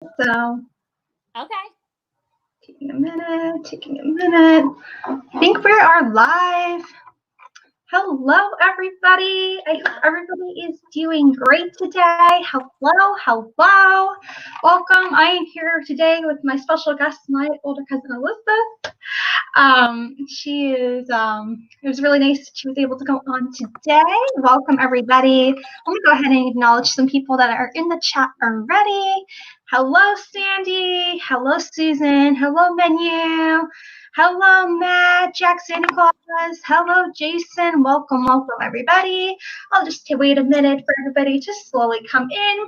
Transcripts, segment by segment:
So, Okay. taking a minute. I think we are live. Hello, everybody. I hope everybody is doing great today. Hello. Welcome. I am here today with my special guest, my older cousin Elizabeth. It was really nice that she was able to go on today. Welcome, everybody. Let me go ahead and acknowledge some people that are in the chat already. Hello, Sandy. Hello, Susan. Hello, Menu. Hello, Matt, Jack, Santa Claus. Hello, Jason. Welcome, everybody. I'll just wait a minute for everybody to slowly come in.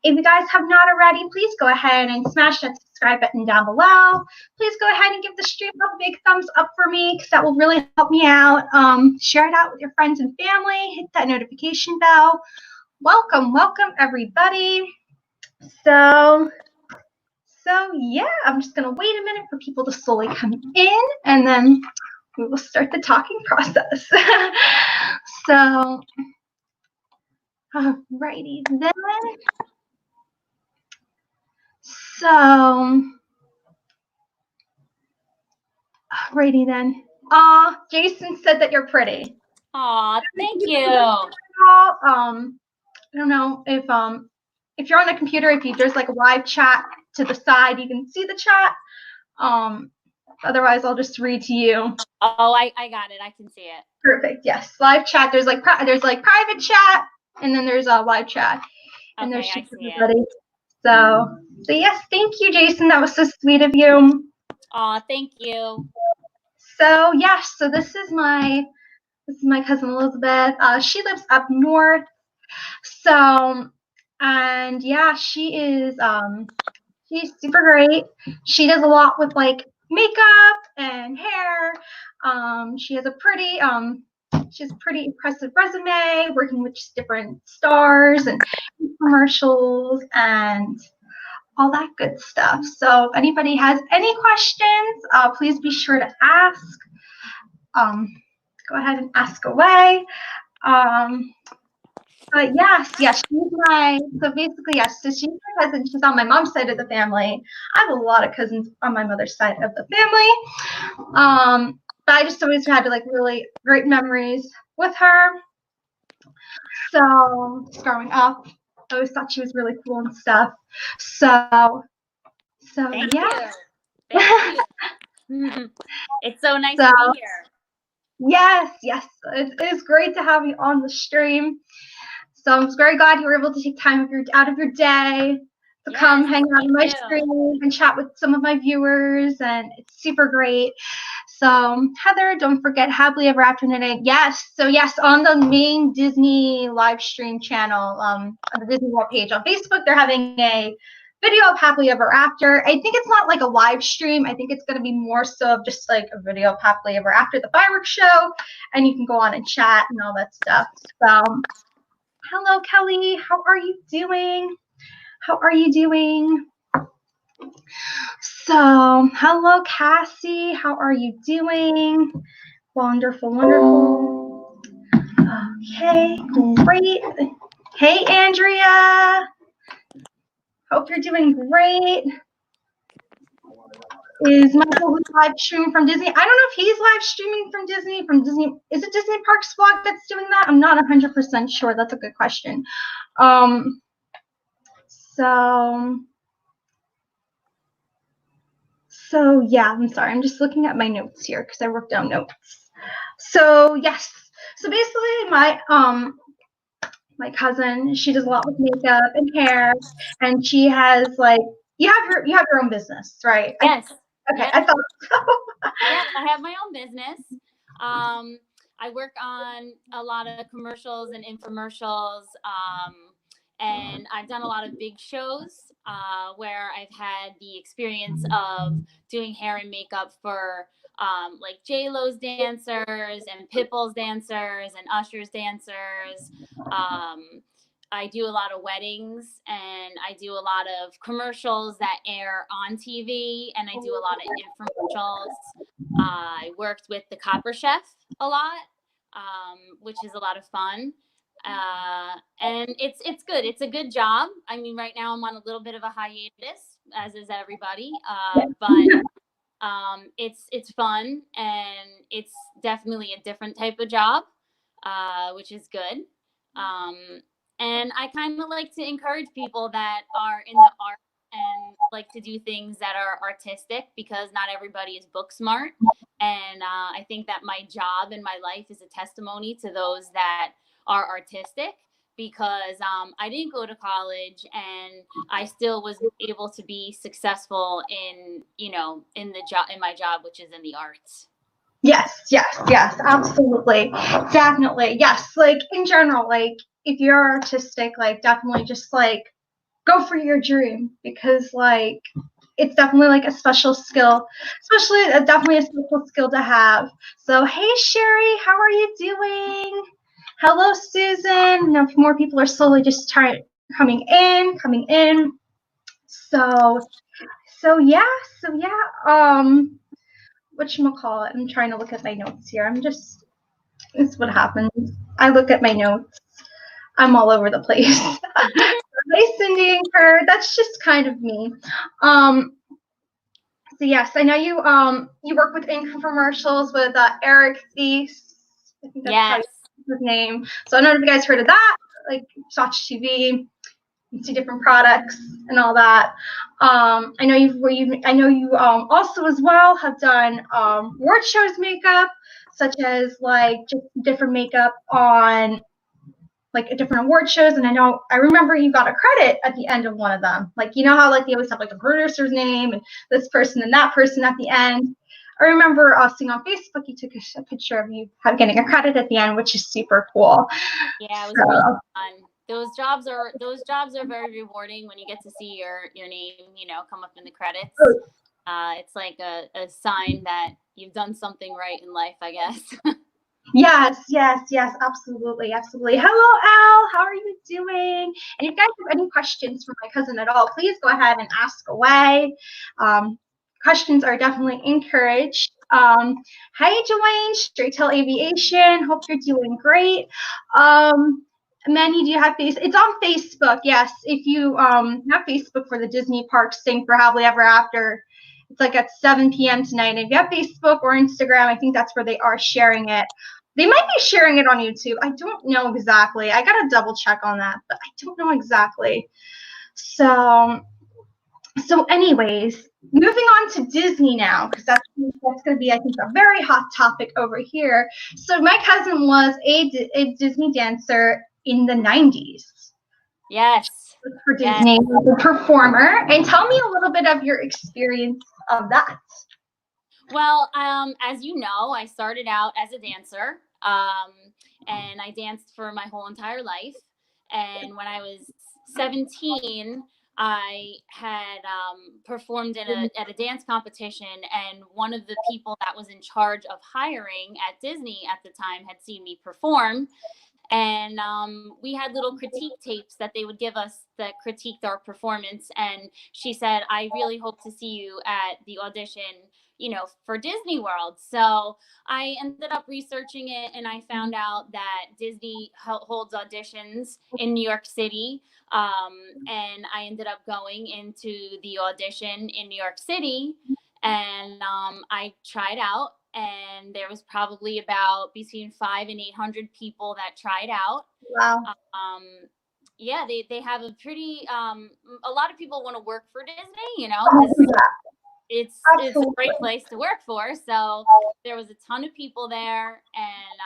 If you guys have not already, please go ahead and smash that subscribe button down below. Please go ahead and give the stream a big thumbs up for me because that will really help me out. Share it out with your friends and family. Hit that notification bell. Welcome, everybody. So yeah, I'm just gonna wait a minute for people to slowly come in, and then we will start the talking process. So, alrighty then. So, alrighty then. Jason said that you're pretty. Aw, thank you. I don't know if you're on the computer, there's like a live chat to the side, you can see the chat. Otherwise, I'll just read to you. Oh, I got it. I can see it. Perfect. Yes, live chat. There's like private chat, and then there's a live chat. And Okay, there's I see everybody. So yes, thank you, Jason. That was so sweet of you. Aw, thank you. So yes, so this is my cousin Elizabeth. She lives up north. So, and yeah, she's super great. She does a lot with like makeup and hair. She has a pretty impressive resume, working with just different stars and commercials and all that good stuff. So if anybody has any questions, please be sure to ask. Go ahead and ask away. But yes, so basically, yes, so she's my cousin. She's on my mom's side of the family. I have a lot of cousins on my mother's side of the family. But I just always had like really great memories with her. So growing up, I always thought she was really cool and stuff. So Thank yeah. You. Thank you. It's so nice to be here. Yes, it is great to have you on the stream. So I'm very glad you were able to take time out of your day to come hang out on my stream and chat with some of my viewers, and it's super great. So Heather, don't forget Happily Ever After today. Yes, on the main Disney live stream channel, on the Disney World page on Facebook, they're having a video of Happily Ever After. I think it's not like a live stream. I think it's going to be more so of just like a video of Happily Ever After the fireworks show, and you can go on and chat and all that stuff. So hello, Kelly. How are you doing? So, hello, Cassie. How are you doing? Wonderful. Okay, great. Hey, Andrea. Hope you're doing great. Is Michael live streaming from Disney? I don't know if he's live streaming from Disney. Is it Disney Parks Vlog that's doing that? I'm not 100% sure. That's a good question. So yeah, I'm sorry. I'm just looking at my notes here because I wrote down notes. So yes. So basically, my cousin, she does a lot with makeup and hair, and she has like you have your own business, right? Yes. I thought so. Yes, I have my own business. I work on a lot of commercials and infomercials, and I've done a lot of big shows where I've had the experience of doing hair and makeup for like J-Lo's dancers and Pitbull's dancers and Usher's dancers. I do a lot of weddings, and I do a lot of commercials that air on TV, and I do a lot of infomercials. I worked with the Copper Chef a lot, which is a lot of fun. And it's good. It's a good job. I mean, right now I'm on a little bit of a hiatus, as is everybody. But it's fun, and it's definitely a different type of job, which is good. Um, and I kind of like to encourage people that are in the art and like to do things that are artistic, because not everybody is book smart. And I think that my job and my life is a testimony to those that are artistic, because I didn't go to college, and I still was able to be successful in, in the job, in my job, which is in the arts. Yes, absolutely. Definitely. Yes. Like in general, like if you're artistic, like definitely just like go for your dream, because like it's definitely like a special skill, especially definitely a special skill to have. So, hey Sherry, how are you doing? Hello, Susan. Now more people are slowly just coming in. So, so yeah. Whatchamacallit? I'm trying to look at my notes here. It's what happens. I look at my notes. I'm all over the place. Hi, Cindy and Kurt. That's just kind of me. So yes, I know you work with infomercials with Eric Thies. I think that's how you say his name. So I don't know if you guys heard of that. Like watch TV, you see different products and all that. I know you also as well have done award shows makeup, such as like just different makeup on like different award shows. And I remember you got a credit at the end of one of them. Like you know how like they always have like a producer's name and this person and that person at the end. I remember seeing on Facebook you took a picture of you getting a credit at the end, which is super cool. Yeah, it was really fun. Those jobs are very rewarding when you get to see your name, come up in the credits. It's like a sign that you've done something right in life, I guess. Yes, absolutely. Hello, Al. How are you doing? And if you guys have any questions for my cousin at all, please go ahead and ask away. Questions are definitely encouraged. Hi, Dwayne, Straight Tail Aviation. Hope you're doing great. Manny, do you have It's on Facebook. Yes, if you have Facebook for the Disney Parks Sing for Happily Ever After, it's like at 7 p.m. tonight. And if you have Facebook or Instagram, I think that's where they are sharing it. They might be sharing it on YouTube. I don't know exactly. I gotta double check on that, but I don't know exactly. So anyways, moving on to Disney now, because that's going to be, I think, a very hot topic over here. So my cousin was a Disney dancer in the 90s. Yes. For Disney, a performer. And tell me a little bit of your experience of that. Well, as you know, I started out as a dancer, and I danced for my whole entire life. And when I was 17, I had performed at a dance competition, and one of the people that was in charge of hiring at Disney at the time had seen me perform. And we had little critique tapes that they would give us that critiqued our performance. And she said, I really hope to see you at the audition, for Disney World. So I ended up researching it, and I found out that Disney holds auditions in New York City. And I ended up going into the audition in New York City, and I tried out. And there was probably about between 500 and 800 people that tried out. Wow. Yeah, they have a pretty a lot of people want to work for Disney, because it's a great place to work for. So there was a ton of people there, and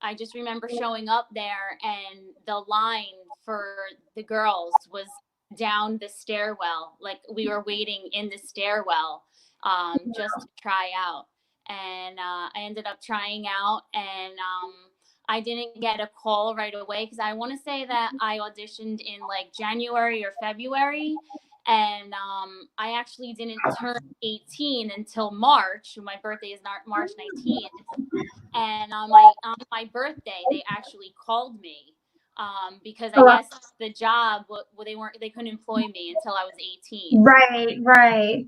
I just remember showing up there, and the line for the girls was down the stairwell. Like we were waiting in the stairwell just to try out. And I ended up trying out, and I didn't get a call right away, because I want to say that I auditioned in like January or February, and I actually didn't turn 18 until March. My birthday is March 19th, and on my birthday they actually called me because I guess the job they couldn't employ me until I was 18. Right.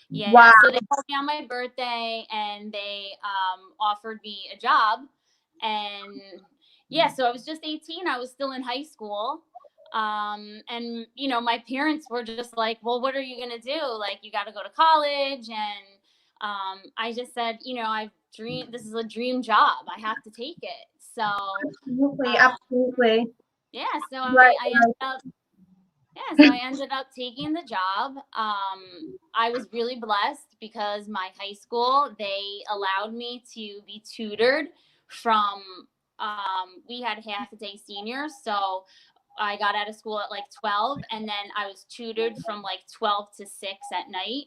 Yeah. Wow. So they called me on my birthday, and they offered me a job, and Yeah, so I was just 18. I was still in high school. And my parents were just like, well, what are you going to do? Like, you got to go to college. And I just said, this is a dream job. I have to take it. So, Absolutely, uh, absolutely. yeah, so Right, I ended right. up yeah, so I ended up taking the job. I was really blessed because my high school, they allowed me to be tutored from, we had half a day seniors. So I got out of school at like 12, and then I was tutored from like 12 to 6 at night.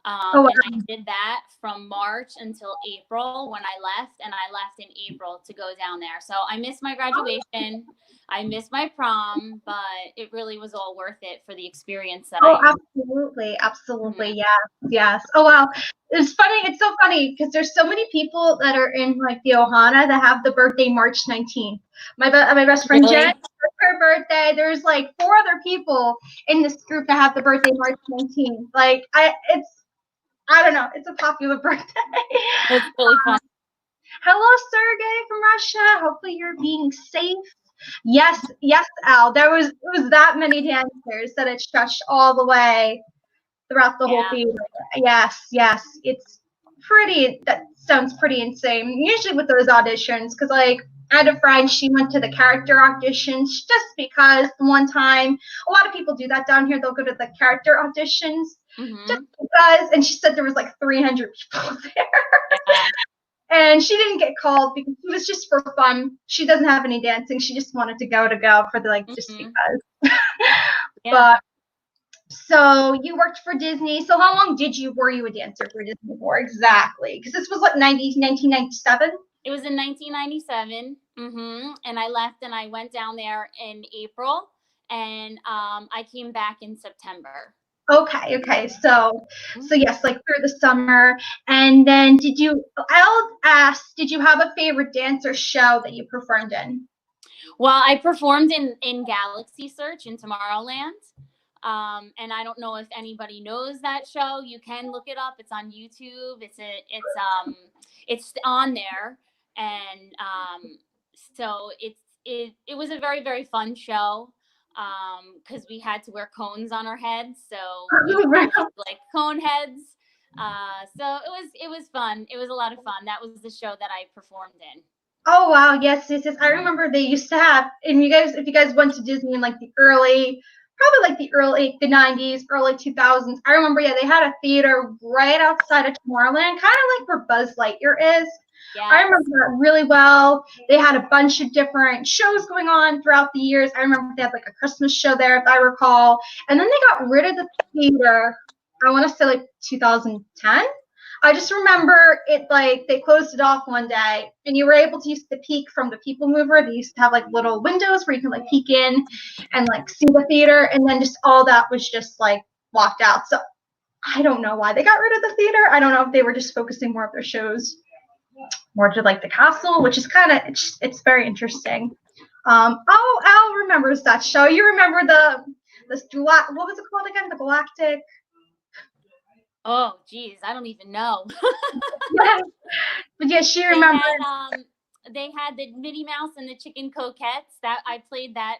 Oh, And I wow. did that from March until April when I left, and I left in April to go down there. So I missed my graduation. I missed my prom, but it really was all worth it for the experience that Oh, I. absolutely, absolutely. Mhm. Yes, yes. Oh, wow. It's funny. It's so funny because there's so many people that are in like the Ohana that have the birthday March 19th. My best friend Jen, Really? it's her birthday. There's like 4 other people in this group that have the birthday March 19th. Like I don't know. It's a popular birthday. It's really fun. Hello, Sergey from Russia. Hopefully you're being safe. Yes, yes, Al. It was that many dancers that it stretched all the way throughout the whole Yeah. theater. Yes, yes. That sounds pretty insane. Usually with those auditions, because like I had a friend, she went to the character auditions just because one time, a lot of people do that down here. They'll go to the character auditions just Hmm. because, and she said there was like 300 people there. Yeah. And she didn't get called because it was just for fun. She doesn't have any dancing. She just wanted to go for the like just Hmm. because. Yeah. But so you worked for Disney. So how long were you a dancer for Disney for exactly? Because this was what 1997. It was in 1997. And I left and I went down there in April, and I came back in September. Okay, okay. So Mhm. yes, like through the summer. And then I'll ask, did you have a favorite dance or show that you performed in? Well, I performed in Galaxy Search in Tomorrowland. And I don't know if anybody knows that show. You can look it up. It's on YouTube. It's on there, and so it was a very very fun show. Because we had to wear cones on our heads, so we would all have like cone heads. So it was fun. It was a lot of fun. That was the show that I performed in. Oh wow, yes, yes, yes. I remember they used to have, and if you guys went to Disney in like the 90s, early 2000s. I remember, yeah, they had a theater right outside of Tomorrowland, kind of like where Buzz Lightyear is. I Yes. remember that really well. They had a bunch of different shows going on throughout the years. I remember they had like a Christmas show there, if I recall, and then they got rid of the theater. I want to say like 2010. I just remember it like they closed it off one day and you were able to use the peek from the people mover. They used to have like little windows where you could like peek in and like see the theater, and then just all that was just like locked out. So I don't know why they got rid of the theater. I don't know if they were just focusing more of their shows more to like the castle, which is kind of it's very interesting. Oh, Al remembers that show. You remember what was it called again? The Galactic. Oh, geez, I don't even know. But yeah, she They remembers. had they had the Minnie Mouse and the Chicken Coquettes. That I played that.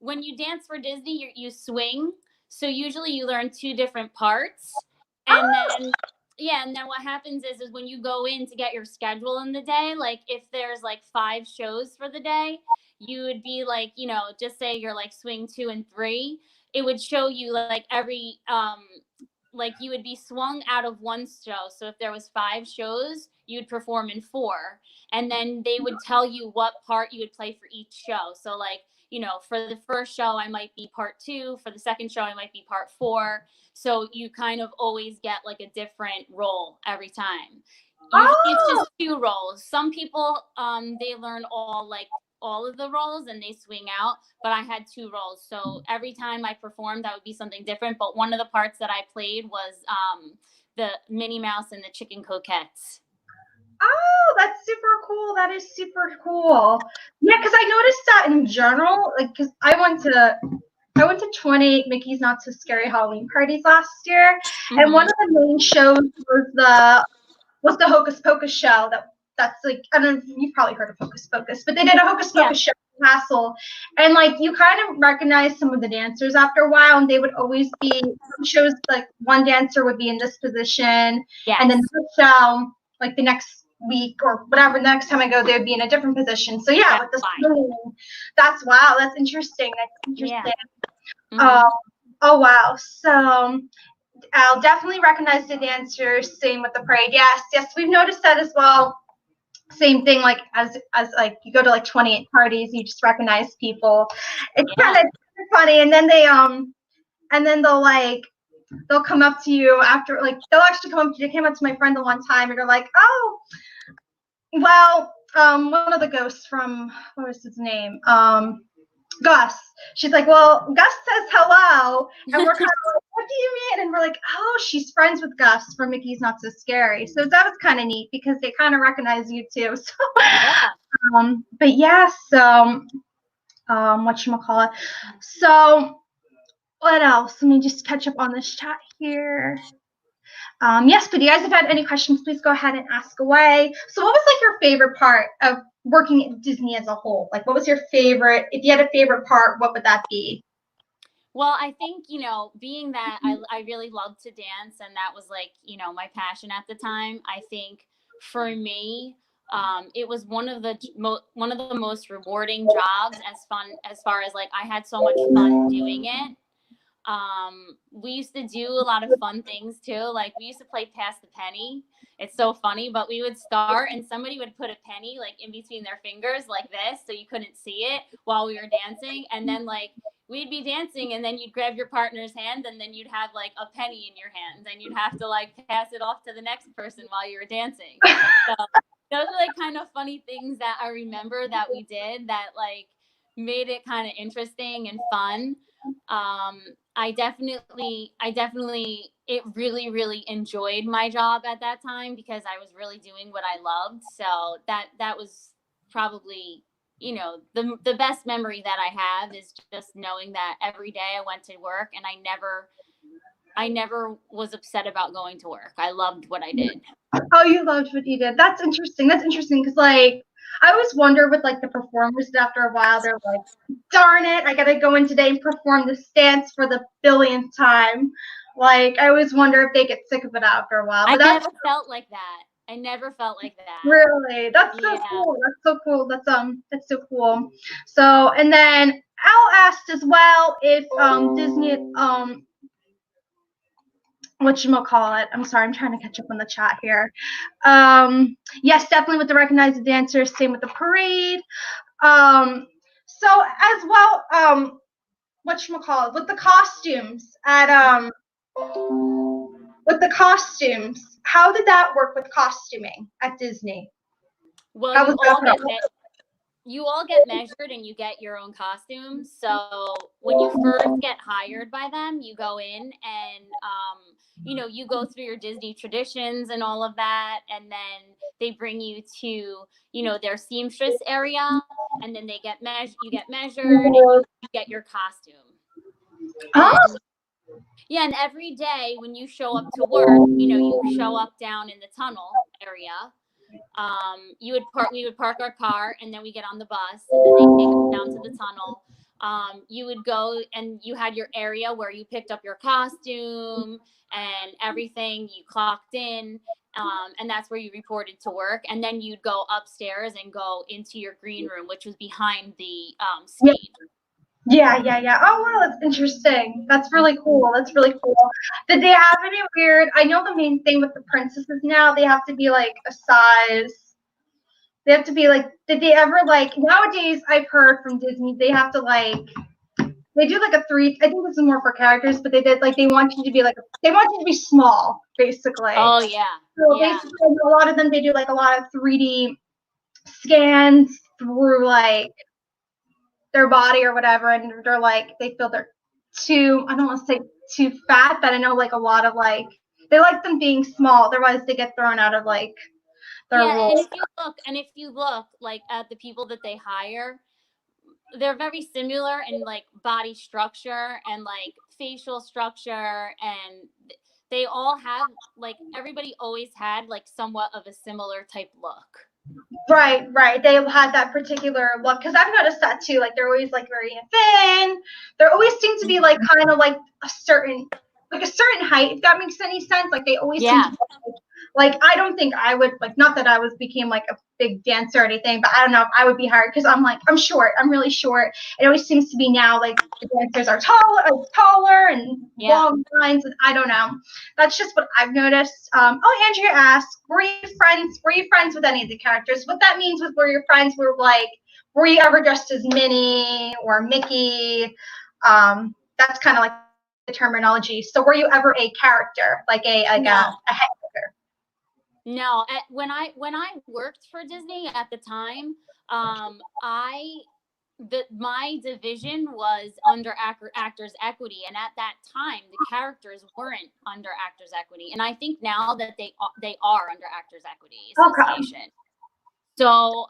When you dance for Disney, you swing. So usually you learn two different parts, and Oh, then yeah, and then what happens is when you go in to get your schedule in the day, like if there's like 5 shows for the day, you would be like, just say you're like swing 2 and 3. It would show you like every like you would be swung out of one show. So if there was 5 shows, you'd perform in 4. And then they would tell you what part you would play for each show. So like, for the first show I might be part 2, for the second show I might be part 4. So you kind of always get like a different role every time. Usually it's oh, just 2 roles. Some people they learn all of the roles and they swing out, but I had 2 roles. So every time I performed, that would be something different. But one of the parts that I played was the Minnie Mouse and the Chicken Coquettes. oh, that's super cool. That is super cool. Yeah, because I noticed that in general, like, because I went to 20 Mickey's Not So Scary Halloween parties last year, and one Mm-hmm. of the main shows was the Hocus Pocus show that that's like, I don't know, you've probably heard of Hocus Pocus, but they did a Hocus Yeah. Pocus show in Castle, and like you kind of recognize some of the dancers after a while, and they would always be shows like one dancer would be in this position, Yes. and then the show like the next week or whatever, next time I go, they would be in a different position. So yeah, with the swinging, that's wow, that's interesting. That's interesting. Yeah. Oh wow. So I'll definitely recognize the dancers. Same with the parade. Yes, we've noticed that as well. Same thing, like as like you go to like 28 parties, you just recognize people. It's kind of funny, and then they'll come up to you after, like they'll actually come up to you. They came up to my friend the one time, and they're like, oh, well, one of the ghosts from, what was his name? Gus. She's like, well, Gus says hello, and we're kind of like, what do you mean? And we're like, oh, she's friends with Gus from Mickey's Not So Scary. So that was kind of neat because they kind of recognize you too. So, but yeah, so whatchamacallit. So what else? Let me just catch up on this chat here. Yes, but you guys have had any questions, please go ahead and ask away. So what was like your favorite part of working at Disney as a whole? Like, what was your favorite, if you had a favorite part, what would that be? Well, I think, being that I really loved to dance, and that was like, my passion at the time, I think for me, it was one of the most rewarding jobs, as far as like I had so much fun doing it. We used to do a lot of fun things too. Like we used to play Pass the Penny. It's so funny, but we would start and somebody would put a penny like in between their fingers like this, so you couldn't see it while we were dancing. And then like we'd be dancing, and then you'd grab your partner's hand, and then you'd have like a penny in your hand, and you'd have to like pass it off to the next person while you were dancing. So those are like kind of funny things that I remember that we did that like made it kind of interesting and fun. I definitely, it really, really enjoyed my job at that time because I was really doing what I loved. So that was probably, the best memory that I have is just knowing that every day I went to work and I never was upset about going to work. I loved what I did. Oh, you loved what you did. That's interesting. Because like I always wonder with like the performers that after a while they're like, darn it, I gotta go in today and perform this dance for the billionth time. Like I always wonder if they get sick of it after a while. But I never felt like that. I never felt like that. Really? That's so cool. That's so cool. That's so cool. So, and then Al asked as well if Disney whatchamacallit. I'm sorry, I'm trying to catch up on the chat here. Yes, definitely with the recognized dancers, same with the parade. So as well, whatchamacallit, with the costumes how did that work with costuming at Disney? Well, you all get measured and you get your own costumes. So when you first get hired by them, you go in and, you go through your Disney traditions and all of that. And then they bring you to, their seamstress area, and then you get measured and you get your costume. And, yeah. And every day when you show up to work, you show up down in the tunnel area. We would park our car, and then we get on the bus, and then they take us down to the tunnel. You would go and you had your area where you picked up your costume and everything, you clocked in, and that's where you reported to work. And then you'd go upstairs and go into your green room, which was behind the stage. Yeah. Oh, wow, that's interesting. That's really cool. Did they have any weird, I know the main thing with the princesses now, they have to be like a size, did they ever like, nowadays I've heard from Disney, they have to like, they do like a three, I think this is more for characters, but they did like, they want you to be small, basically. Oh, yeah. So basically, a lot of them, they do like a lot of 3D scans through like their body or whatever, and they're like, they feel they're too, I don't want to say too fat, but I know like a lot of like, they like them being small, otherwise they get thrown out of like their role. And if you look like at the people that they hire, they're very similar in like body structure and like facial structure, and they all have like, everybody always had like somewhat of a similar type look. Right, right. They had that particular look because I've noticed that too. Like they're always like very thin. There always seems to be like kind of like a certain height. If that makes any sense. Like they always seem to Yeah. be like I don't think I would like not that I became like a big dancer or anything, but I don't know if I would be hired because I'm short. I'm really short. It always seems to be now like the dancers are taller and Yeah. long lines. And I don't know. That's just what I've noticed. Andrea asked, were you friends? Were you friends with any of the characters? What that means was, were your friends were like, were you ever dressed as Minnie or Mickey? That's kind of like the terminology. So, were you ever a character, like No. a head figure? No, when I worked for Disney at the time, I my division was under Actors Equity, and at that time the characters weren't under Actors Equity, and I think now that they are under Actors Equity Okay. Association. So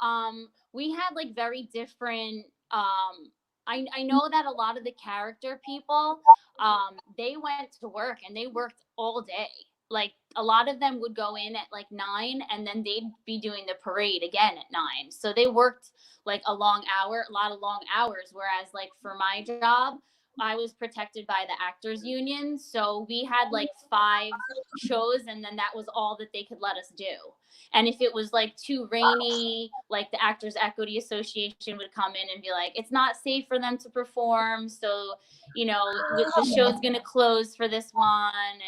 we had like very different. I know that a lot of the character people, they went to work and they worked all day. Like a lot of them would go in at like 9 and then they'd be doing the parade again at 9. So they worked like a lot of long hours. Whereas like for my job, I was protected by the actors union. So we had like 5 shows and then that was all that they could let us do. And if it was like too rainy, like the Actors Equity Association would come in and be like, it's not safe for them to perform. So, the show's going to close for this one. And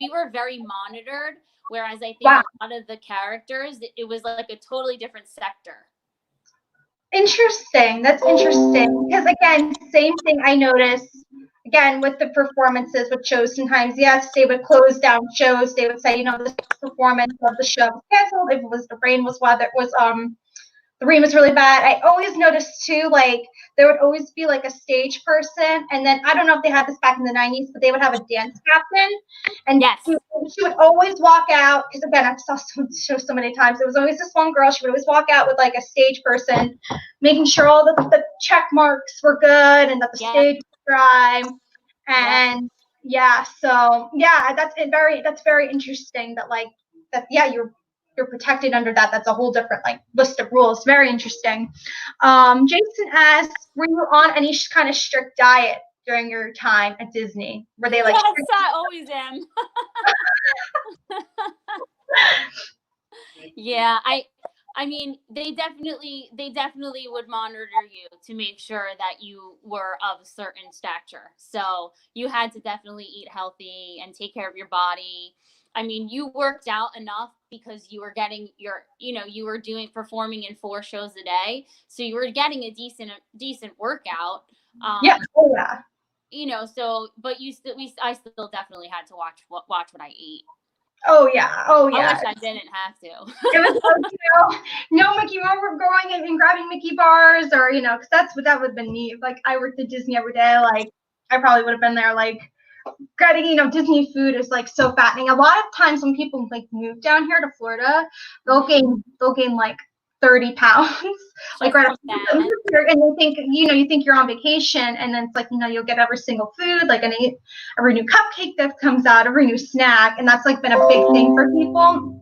we were very monitored. Whereas I think Wow. a lot of the characters, it was like a totally different sector. Interesting. That's interesting. Because again, same thing I noticed again with the performances with shows. Sometimes, yes, they would close down shows. They would say, this performance of the show was canceled. If it was the rain was weather was the rain was really bad. I always noticed too, like there would always be like a stage person, and then I don't know if they had this back in the '90s, but they would have a dance captain, and Yes. she would always walk out because again I've saw show so many times. It was always this one girl. She would always walk out with like a stage person, making sure all the check marks were good and that the stage was dry, and so that's very interesting that like that you're protected under that. That's a whole different like list of rules. Very interesting. Jason asks, were you on any kind of strict diet during your time at Disney? Were they like? Yes, I always am. Yeah, I mean, they definitely would monitor you to make sure that you were of a certain stature. So you had to definitely eat healthy and take care of your body. I mean, you worked out enough because you were getting you were performing in 4 shows a day, so you were getting a decent workout. Yeah. Oh yeah. So but I still definitely had to watch what I eat. Oh yeah. Oh yeah. I wish I didn't have to. It was no Mickey. Remember going and grabbing Mickey bars, or because that would have been neat. Like I worked at Disney every day. Like I probably would have been there. Like getting Disney food is like so fattening. A lot of times when people like move down here to Florida, they'll gain like 30 pounds. Like right after and they think you think you're on vacation, and then it's like you'll get every single food, like every new cupcake that comes out, every new snack, and that's like been a big thing for people.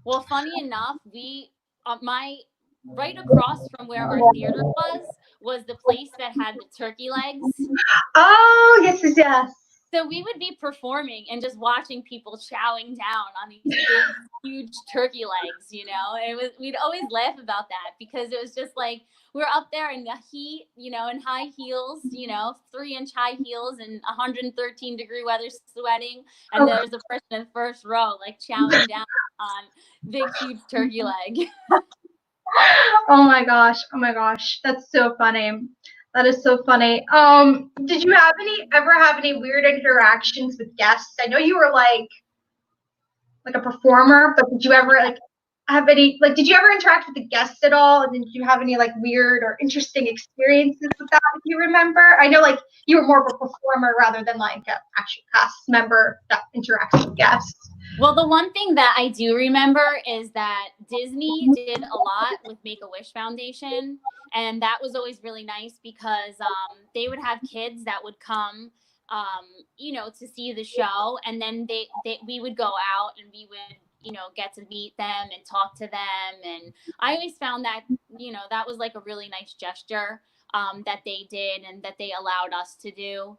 Well, funny enough, my right across from where our theater was the place that had the turkey legs. Oh, yes. So we would be performing and just watching people chowing down on these big, huge turkey legs. We'd always laugh about that because it was just like we're up there in the heat, in high heels, 3-inch high heels and 113-degree weather, sweating, and there's a person in first row like chowing down on big, huge turkey leg. Oh my gosh, that's so funny. That is so funny. Did you ever have any weird interactions with guests? I know you were like a performer, but did you ever have any did you ever interact with the guests at all? And did you have any weird or interesting experiences with that, if you remember? I know you were more of a performer rather than an actual cast member that interacts with guests. Well, the one thing that I do remember is that Disney did a lot with Make-A-Wish Foundation, and that was always really nice because they would have kids that would come, to see the show, and then we would go out and we would, get to meet them and talk to them. And I always found that, that was like a really nice gesture that they did and that they allowed us to do.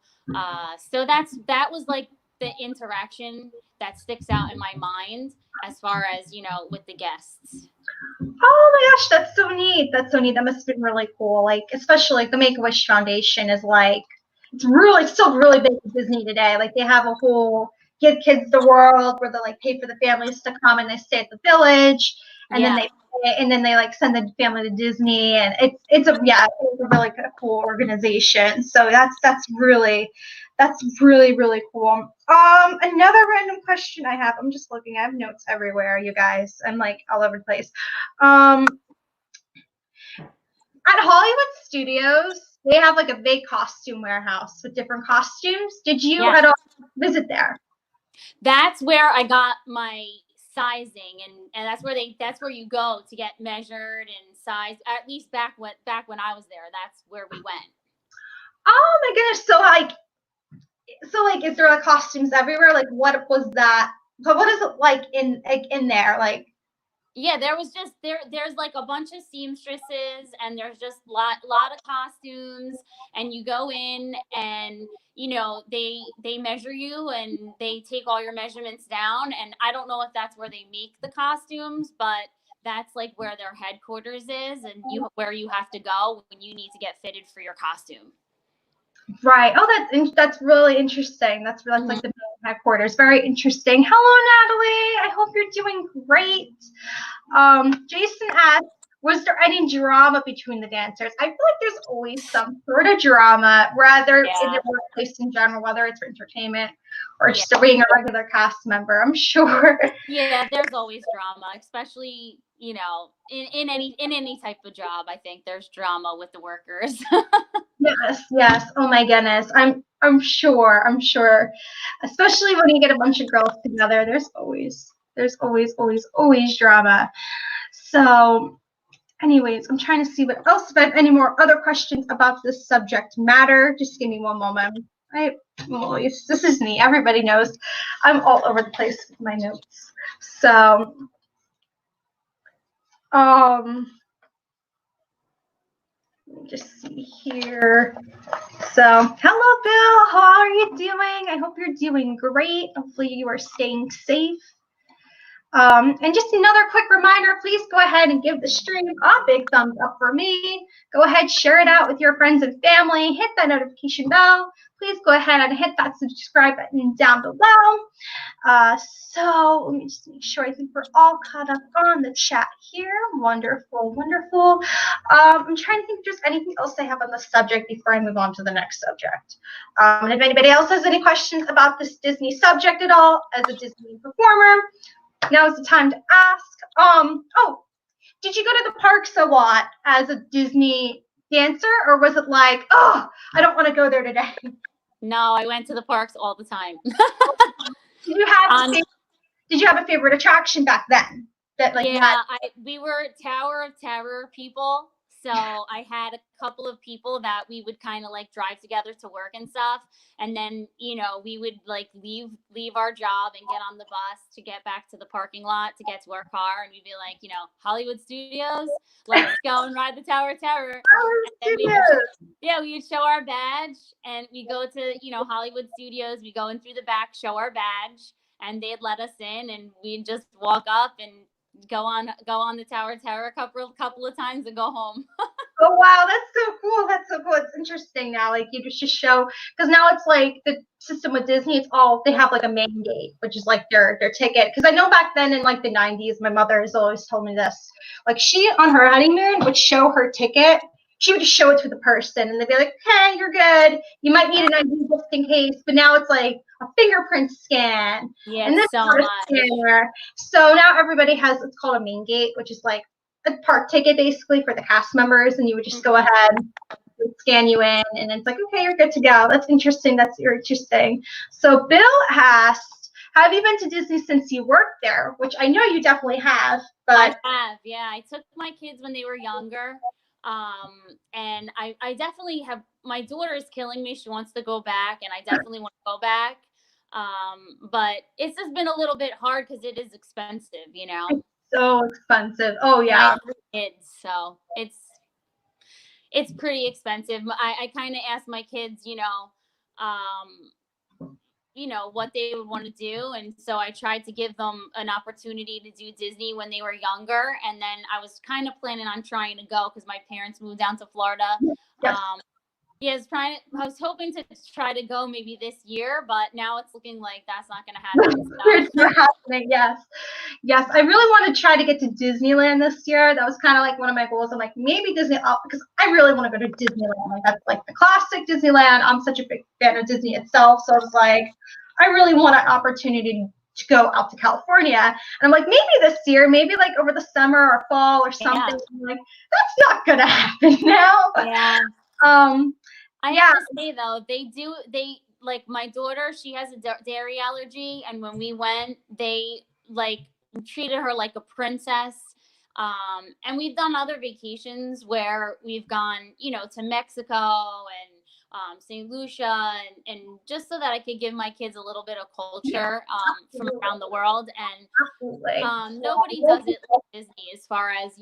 So that was like the interaction that sticks out in my mind as far as, with the guests. Oh my gosh, that's so neat. That's so neat. That must have been really cool. Like, especially like the Make-A-Wish Foundation is like, it's still really big in Disney today. Like they have a whole Give Kids the World where they like pay for the families to come and they stay at the village, and then they like send the family to Disney, and it's a really cool organization. So that's really really cool. Another random question I have. I'm just looking. I have notes everywhere, you guys. I'm like all over the place. At Hollywood Studios, they have like a big costume warehouse with different costumes. Did you at all visit there? That's where I got my sizing, and that's where you go to get measured and sized. At least back when I was there, that's where we went. Oh my goodness! So like, is there like costumes everywhere? Like, what was that? But what is it like in there? Like, yeah, there was just there's like a bunch of seamstresses, and there's just lot of costumes, and you go in and they measure you and they take all your measurements down, and I don't know if that's where they make the costumes, but that's like where their headquarters is, and where you have to go when you need to get fitted for your costume. Right. Oh, that's really interesting. That's like the main headquarters. Very interesting. Hello, Natalie. I hope you're doing great. Jason asked, was there any drama between the dancers? I feel like there's always some sort of drama, rather in the workplace in general, whether it's for entertainment or just being a regular cast member. I'm sure. Yeah, there's always drama, especially in any type of job. I think there's drama with the workers. Yes. Oh my goodness. I'm sure. Especially when you get a bunch of girls together, there's always drama. So anyways, I'm trying to see what else, if I have any more other questions about this subject matter. Just give me one moment. This is me. Everybody knows I'm all over the place with my notes. So, let me just see here. So, hello, Bill. How are you doing? I hope you're doing great. Hopefully, you are staying safe. And just another quick reminder, please go ahead and give the stream a big thumbs up for me. Go ahead, share it out with your friends and family. Hit that notification bell. Please go ahead and hit that subscribe button down below. So let me just make sure. I think we're all caught up on the chat here. Wonderful. I'm trying to think if there's anything else I have on the subject before I move on to the next subject. And if anybody else has any questions about this Disney subject at all, as a Disney performer, now is the time to ask. Did you go to the parks a lot as a Disney dancer, or was it like, oh, I don't want to go there today? No, I went to the parks all the time. Did you have a favorite attraction back then? We were Tower of Terror people. So I had a couple of people that we would kind of like drive together to work and stuff. And then, we would like leave our job and get on the bus to get back to the parking lot to get to our car. And we'd be like, Hollywood Studios, let's go and ride the Tower of Terror. We would show our badge, and we go to, Hollywood Studios. We go in through the back, show our badge, and they'd let us in, and we'd just walk up and go on the Tower of Terror a couple of times and go home. Oh wow, that's so cool. It's interesting now. Like you just show, because now it's like the system with Disney. It's all they have like a main gate, which is like their ticket. Because I know back then in like the 90s, my mother has always told me this. Like she on her honeymoon would show her ticket. She would just show it to the person, and they'd be like, "Hey, you're good. You might need an ID just in case." But now it's like a fingerprint scan. Yeah, and this so much. Scanner. So now everybody has, it's called a main gate, which is like a park ticket basically for the cast members, and you would just go ahead and scan you in, and it's like, okay, you're good to go. That's interesting. So Bill asked, have you been to Disney since you worked there? Which I know you definitely have. But I have, yeah. I took my kids when they were younger. And I definitely have, my daughter is killing me. She wants to go back, and I definitely want to go back. But it's just been a little bit hard because it is expensive, you know. It's so expensive. Oh And I yeah. have 3 kids, so it's pretty expensive. I kind of asked my kids, what they would want to do, and so I tried to give them an opportunity to do Disney when they were younger, and then I was kind of planning on trying to go because my parents moved down to Florida. Yes. Yeah, I was hoping to try to go maybe this year, but now it's looking like that's not going to happen. It's not happening. Yes. Yes. I really want to try to get to Disneyland this year. That was kind of like one of my goals. I'm like, maybe Disney, because I really want to go to Disneyland. Like, that's like the classic Disneyland. I'm such a big fan of Disney itself. So I was like, I really want an opportunity to go out to California. And I'm like, maybe this year, maybe like over the summer or fall or something. Yeah. I'm like, that's not going to happen now. Yeah. I Yeah. have to say though, they like my daughter, she has a dairy allergy, and when we went, they like treated her like a princess. And we've done other vacations where we've gone, to Mexico and St. Lucia, and just so that I could give my kids a little bit of culture from around the world. And Absolutely. nobody does it like Disney as far as,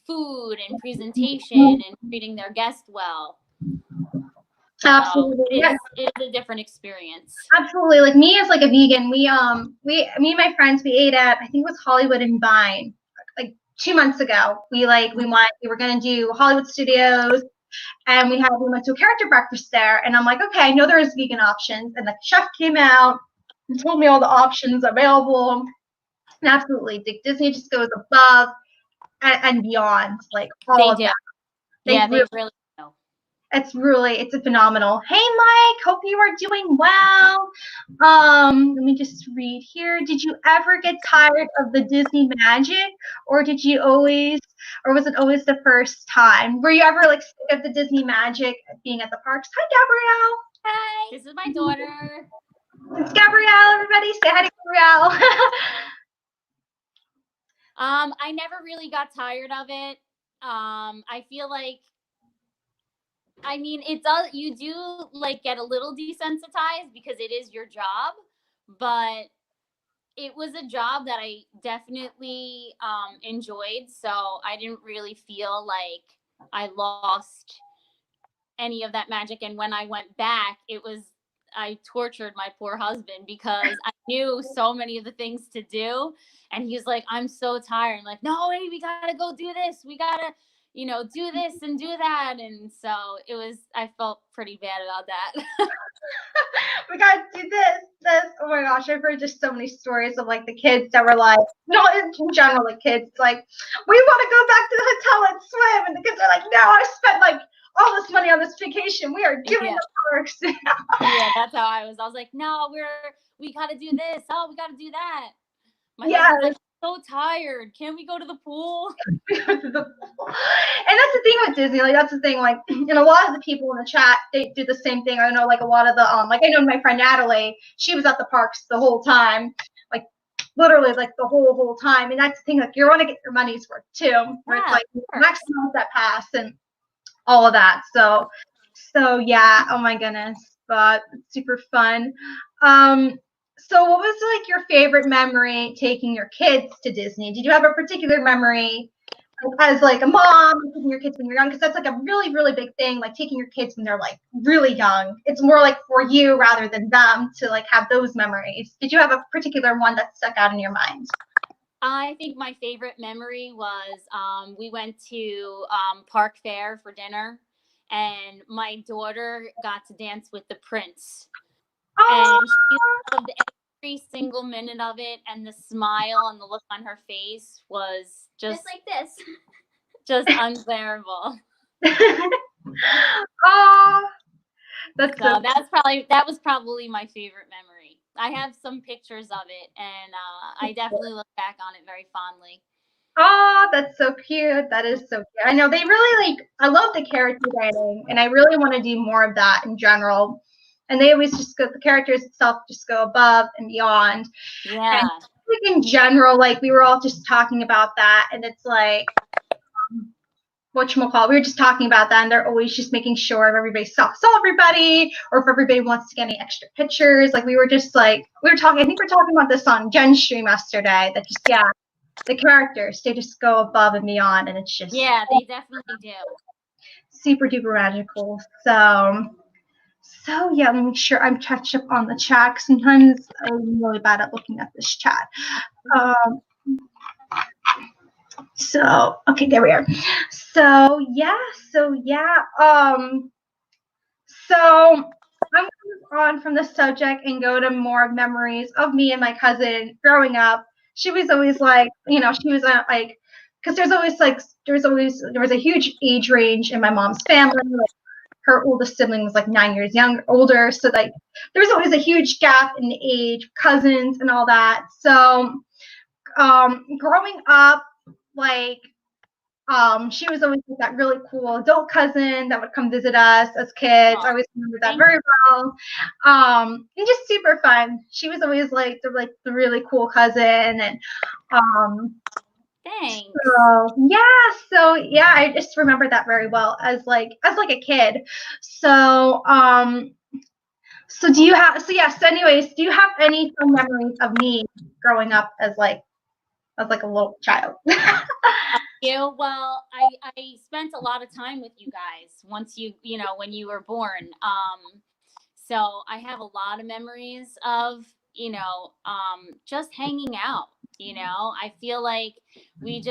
food and presentation and treating their guests well. Absolutely. So it's a different experience. Absolutely. Like me as like a vegan, me and my friends, we ate at, I think it was Hollywood and Vine, like 2 months ago. We were gonna do Hollywood Studios, and we went to a character breakfast there, and I'm like, okay, I know there's vegan options, and the chef came out and told me all the options available. And absolutely, Disney just goes above and beyond, like all of that. They really do. It's a phenomenal. Hey Mike, hope you are doing well. Let me just read here. Did you ever get tired of the Disney magic, or was it always the first time? Were you ever like sick of the Disney magic being at the parks? Hi Gabrielle. Hi, this is my daughter. It's Gabrielle, everybody. Say hi to Gabrielle. I never really got tired of it. I feel like, it does, you do like get a little desensitized because it is your job, but it was a job that I definitely enjoyed. So I didn't really feel like I lost any of that magic. And when I went back, I tortured my poor husband because I knew so many of the things to do. And he was like, I'm so tired. I'm like, no, hey, we got to go do this. We got to, do this and do that. And so I felt pretty bad about that. We gotta do this. Oh my gosh, I've heard just so many stories of like the kids that were like, in general, the kids like, we want to go back to the hotel and swim, and the kids are like, no, I spent like all this money on this vacation. We are doing the parks. Yeah, that's how I was. I was like, no, we got to do this. Oh, we got to do that. My husband's like, so tired. Can't we go to the pool? And that's the thing with Disney. Like, that's the thing. Like, and a lot of the people in the chat, they do the same thing. I know, like a lot of the like, I know my friend Natalie. She was at the parks the whole time, like literally, like the whole time. And that's the thing. Like, you want to get your money's worth too. Where it's like maximize that pass and all of that. So yeah. Oh my goodness, but it's super fun. So what was like your favorite memory taking your kids to Disney? Did you have a particular memory as like a mom taking your kids when you're young? Because that's like a really, really big thing, like taking your kids when they're like really young. It's more like for you rather than them to like have those memories. Did you have a particular one that stuck out in your mind? I think my favorite memory was we went to Park Fair for dinner, and my daughter got to dance with the prince. And she loved every single minute of it, and the smile and the look on her face was just like this, just unbearable. That was probably my favorite memory. I have some pictures of it, and I definitely look back on it very fondly. Oh, that's so cute. That is so cute. I know they really I love the character writing, and I really want to do more of that in general. And they always just the characters itself just go above and beyond. Yeah. And like in general, like we were all just talking about that, and it's like whatchamacallit, we were just talking about that, and they're always just making sure if everybody saw everybody, or if everybody wants to get any extra pictures. Like we were talking, I think we are talking about this on Jen's stream yesterday, that just, yeah, the characters, they just go above and beyond, and it's just, Yeah, they definitely do. super duper magical. So yeah, let me make sure I'm catch up on the chat. Sometimes I'm really bad at looking at this chat. So okay, there we are. So yeah. So I'm gonna move on from the subject and go to more memories of me and my cousin growing up. She was always like, she was like, because there was a huge age range in my mom's family. Like, her oldest sibling was like 9 years older, so like there was always a huge gap in age, cousins and all that. So growing up, like she was always like that really cool adult cousin that would come visit us as kids. I always remember that very well. And just super fun. She was always like the really cool cousin, and Thanks. so yeah, I just remember that very well as like a kid. So anyways, do you have any fun memories of me growing up as like a little child? Well, I spent a lot of time with you guys once when you were born. So I have a lot of memories of, just hanging out. I feel like we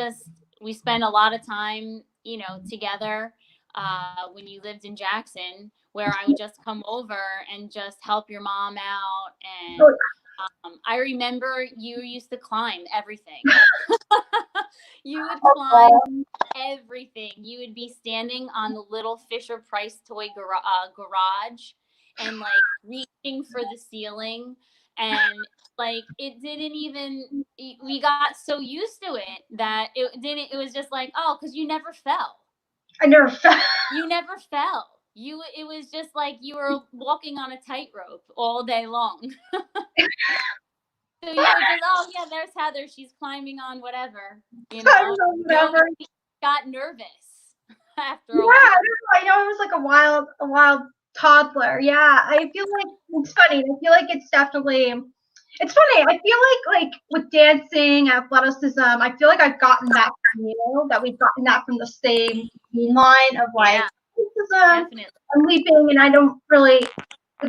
spent a lot of time, together, when you lived in Jackson, where I would just come over and just help your mom out. And I remember you used to climb everything. You would climb everything. You would be standing on the little Fisher Price toy garage and like reaching for the ceiling, and like it didn't even, we got so used to it that it was just like, oh, because you never fell. I never fell. You never fell. It was just like you were walking on a tightrope all day long. So you were just, oh yeah, there's Heather. She's climbing on whatever. Whatever. Got nervous after a while. I know. It was like a wild toddler. Yeah, I feel like it's funny. I feel like it's definitely. It's funny. I feel like with dancing, athleticism, I feel like I've gotten that from you. That we've gotten that from the same line of like athleticism and leaping, and I don't really.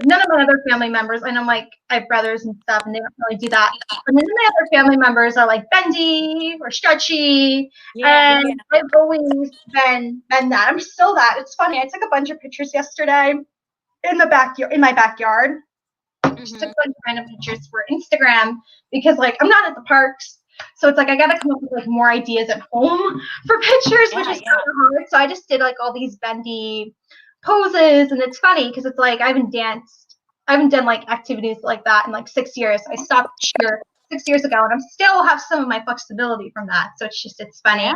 None of my other family members, I know I have brothers and stuff, and they don't really do that. But none of my other family members are like bendy or stretchy, and I've always been that. I'm still that. It's funny. I took a bunch of pictures yesterday in my backyard. Just took a bunch of random pictures for Instagram because like I'm not at the parks, so it's like I gotta come up with like more ideas at home for pictures, which is kind of hard. So I just did like all these bendy poses, and it's funny because it's like I haven't done like activities like that in like 6 years. I stopped cheer 6 years ago, and I still have some of my flexibility from that. So it's funny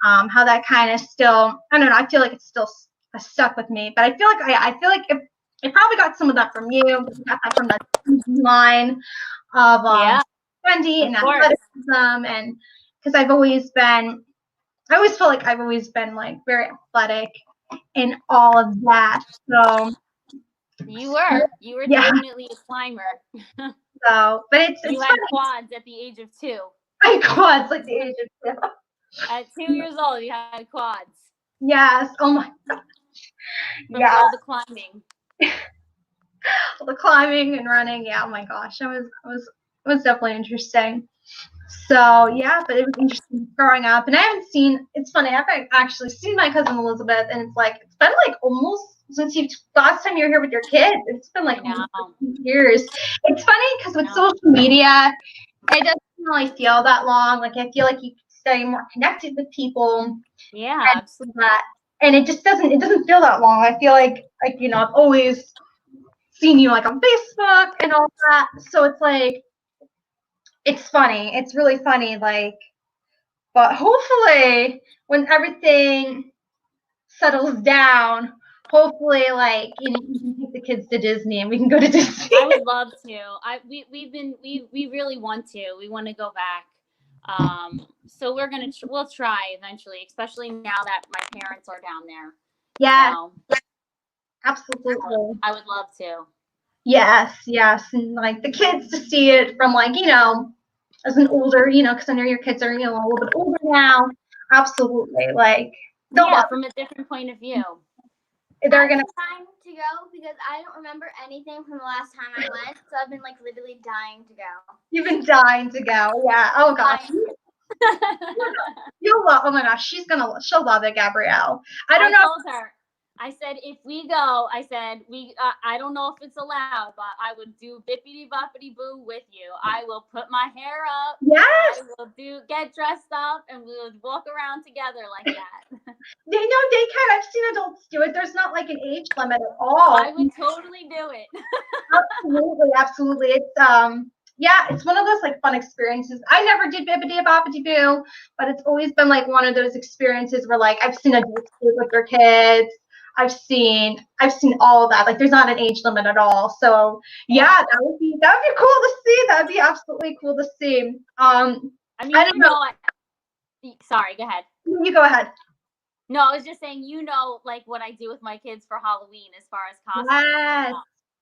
how that kind of still, I don't know, I feel like it's still stuck with me. But I feel like I probably got some of that from you. Got that from the line of bendy and athleticism, and because I always feel like I've always been like very athletic and all of that. So you were definitely a climber. So, but it's you had funny. Quads at the age of 2. I had quads like the age of 2. At 2 years old, you had quads. Yes. Oh my gosh. From all the climbing. All the climbing and running. Yeah. Oh my gosh. It was definitely interesting. So yeah, but it was interesting growing up, and I haven't seen. It's funny. I haven't actually seen my cousin Elizabeth, and it's been like almost since last time you were here with your kids. It's been like almost years. It's funny because with social media, it doesn't really feel that long. Like I feel like you stay more connected with people. Yeah, absolutely. And it just doesn't feel that long. I feel like I've always seen you like on Facebook and all that. So it's like. It's funny. It's really funny. Like, but hopefully, when everything settles down, hopefully, like you can take the kids to Disney and we can go to Disney. I would love to. We really want to. We want to go back. So we'll try eventually, especially now that my parents are down there. Yeah, So absolutely. I would love to. Yes, yes, and like the kids to see it from like as an older, because I know your kids are a little bit older now. Absolutely, like they'll Yeah, love from a different point of view. it. They're I've gonna. been dying to go because I don't remember anything from the last time I went, so I've been like literally dying to go. You've been dying to go. Yeah. Oh gosh. You'll love. Oh my gosh, she'll love it, Gabrielle. I don't I know. told her, I said, if we go, I said, I don't know if it's allowed, but I would do bippity boppity boo with you. I will put my hair up. Yes. I will get dressed up, and we would walk around together like that. Daycare. I've seen adults do it. There's not like an age limit at all. I would totally do it. Absolutely, absolutely. Yeah, it's one of those like fun experiences. I never did bibbidi bobbidi boo, but it's always been like one of those experiences where like I've seen adults do it with their kids. I've seen all of that. Like there's not an age limit at all. So yeah, that would be cool to see. That'd be absolutely cool to see. I mean, I don't know. Sorry, go ahead. You go ahead. No, I was just saying, like what I do with my kids for Halloween as far as costumes. Yes.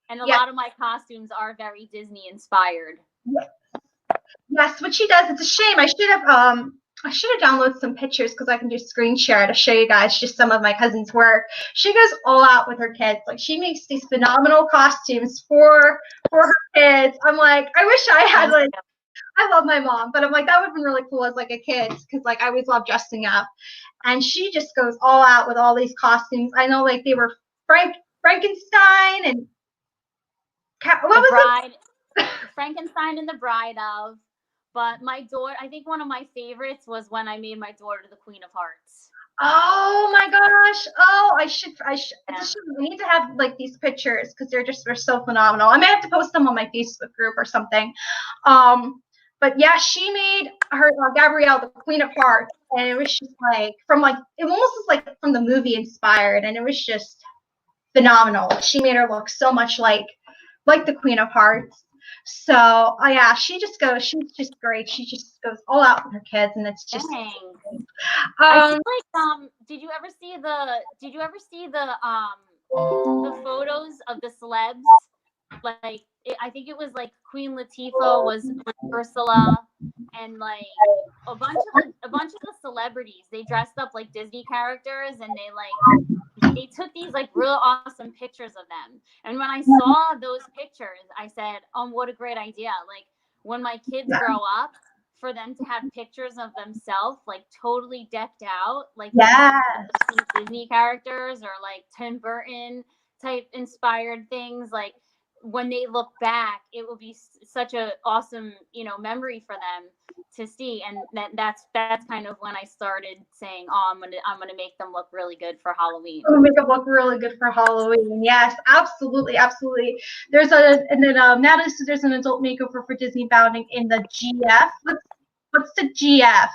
And a lot of my costumes are very Disney inspired. Yes, what she does, it's a shame. I should have downloaded some pictures because I can do screen share to show you guys just some of my cousin's work. She goes all out with her kids. Like she makes these phenomenal costumes for her kids. I'm like, I wish I had like I love my mom, but I'm like that would have been really cool as like a kid because like I always love dressing up. And she just goes all out with all these costumes. I know like they were Frankenstein and what was it? Frankenstein and the Bride of. But my daughter, I think one of my favorites was when I made my daughter the Queen of Hearts. Oh my gosh. Oh, I should. We need to have like theyese pictures because they're so phenomenal. I may have to post them on my Facebook group or something. But yeah, she made her Gabrielle the Queen of Hearts, and it was just like it almost was like from the movie inspired, and it was just phenomenal. She made her look so much like the Queen of Hearts. So yeah, she's just great. She just goes all out with her kids, and it's just. I feel like did you ever see the photos of the celebs? Like I think it was like Queen Latifah was Ursula, and like a bunch of the celebrities. They dressed up like Disney characters, and they took these like real awesome pictures of them. And when I saw those pictures, I said, what a great idea. Like when my kids grow up, for them to have pictures of themselves like totally decked out, like Disney characters or like Tim Burton type inspired things, like when they look back, it will be such a awesome, memory for them to see. And that's kind of when I started saying, I'm gonna make them look really good for Halloween. Make them look really good for Halloween. Yes, absolutely, absolutely. There's Natalie says there's an adult makeover for Disney Bounding in the GF. What's the GF?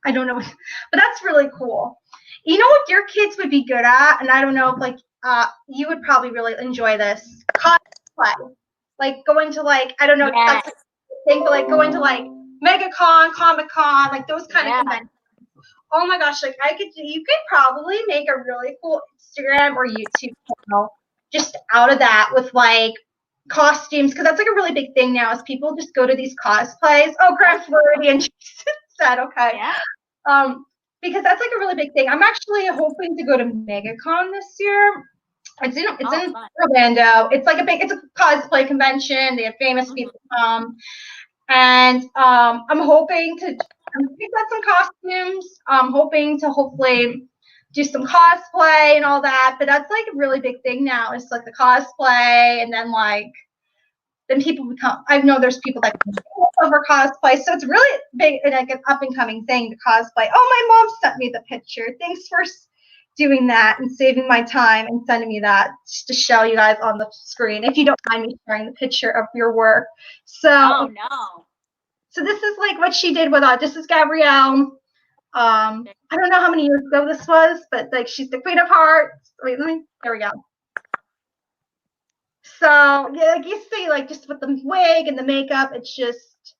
I don't know, but that's really cool. You know what your kids would be good at, and I don't know if you would probably really enjoy this cosplay. Like going to I don't know, that's thing, but like going to MegaCon, Comic-Con, like those kind of conventions. Oh my gosh, you could probably make a really cool Instagram or YouTube channel just out of that with costumes, because that's like a really big thing now is people just go to these cosplays. Oh, Grand Floridian said, okay. Yeah. Because that's like a really big thing. I'm actually hoping to go to MegaCon this year. It's in Orlando. It's like it's a cosplay convention. They have famous people come. And I'm hoping to pick up some costumes. I'm hoping to hopefully do some cosplay and all that. But that's like a really big thing now. It's like the cosplay, and then people become. I know there's people that come over cosplay, so it's really big and like an up and coming thing to cosplay. Oh, my mom sent me the picture. Thanks for doing that and saving my time and sending me that just to show you guys on the screen. If you don't mind me sharing the picture of your work. So. Oh no. So this is like what she did with this is Gabrielle. I don't know how many years ago this was, but like she's the Queen of Hearts. Wait, there we go. So yeah, like you see, like just with the wig and the makeup, it's just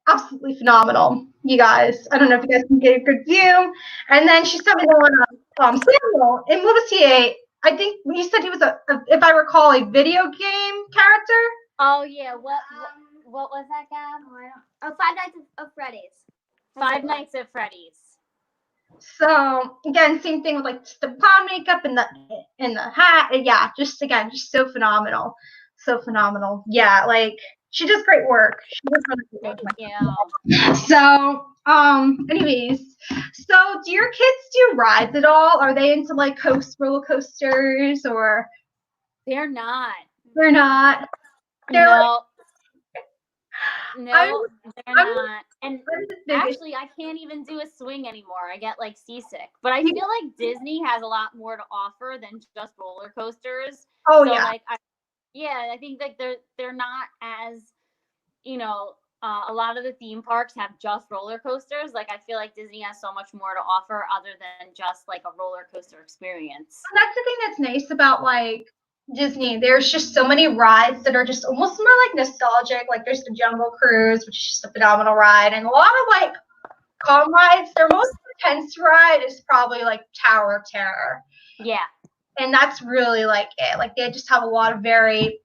absolutely phenomenal, you guys. I don't know if you guys can get a good view. And then she sent me the one of Samuel. And what was he I think you said he was if I recall, a video game character. Oh yeah, what was that, Gab? Five Nights of Freddy's. Five Nights at Freddy's. So again, same thing with like the clown makeup and the hat. And yeah, just so phenomenal, so phenomenal. Yeah, like she does great work. She does really great work. Thank you. So anyways, so do your kids do rides at all? Are they into like roller coasters or? They're not. They're not. They're No. I'm- No, they're I'm- not. And actually, I can't even do a swing anymore. I get like seasick. But I feel like Disney has a lot more to offer than just roller coasters. Oh So, yeah. like, I think like they're not as, a lot of the theme parks have just roller coasters. Like, I feel like Disney has so much more to offer other than just like a roller coaster experience. That's the thing that's nice about like Disney. There's just so many rides that are just almost more like nostalgic. Like there's the Jungle Cruise, which is just a phenomenal ride, and a lot of like calm rides. Their most intense ride is probably like Tower of Terror. Yeah. And that's really like it. Like they just have a lot of very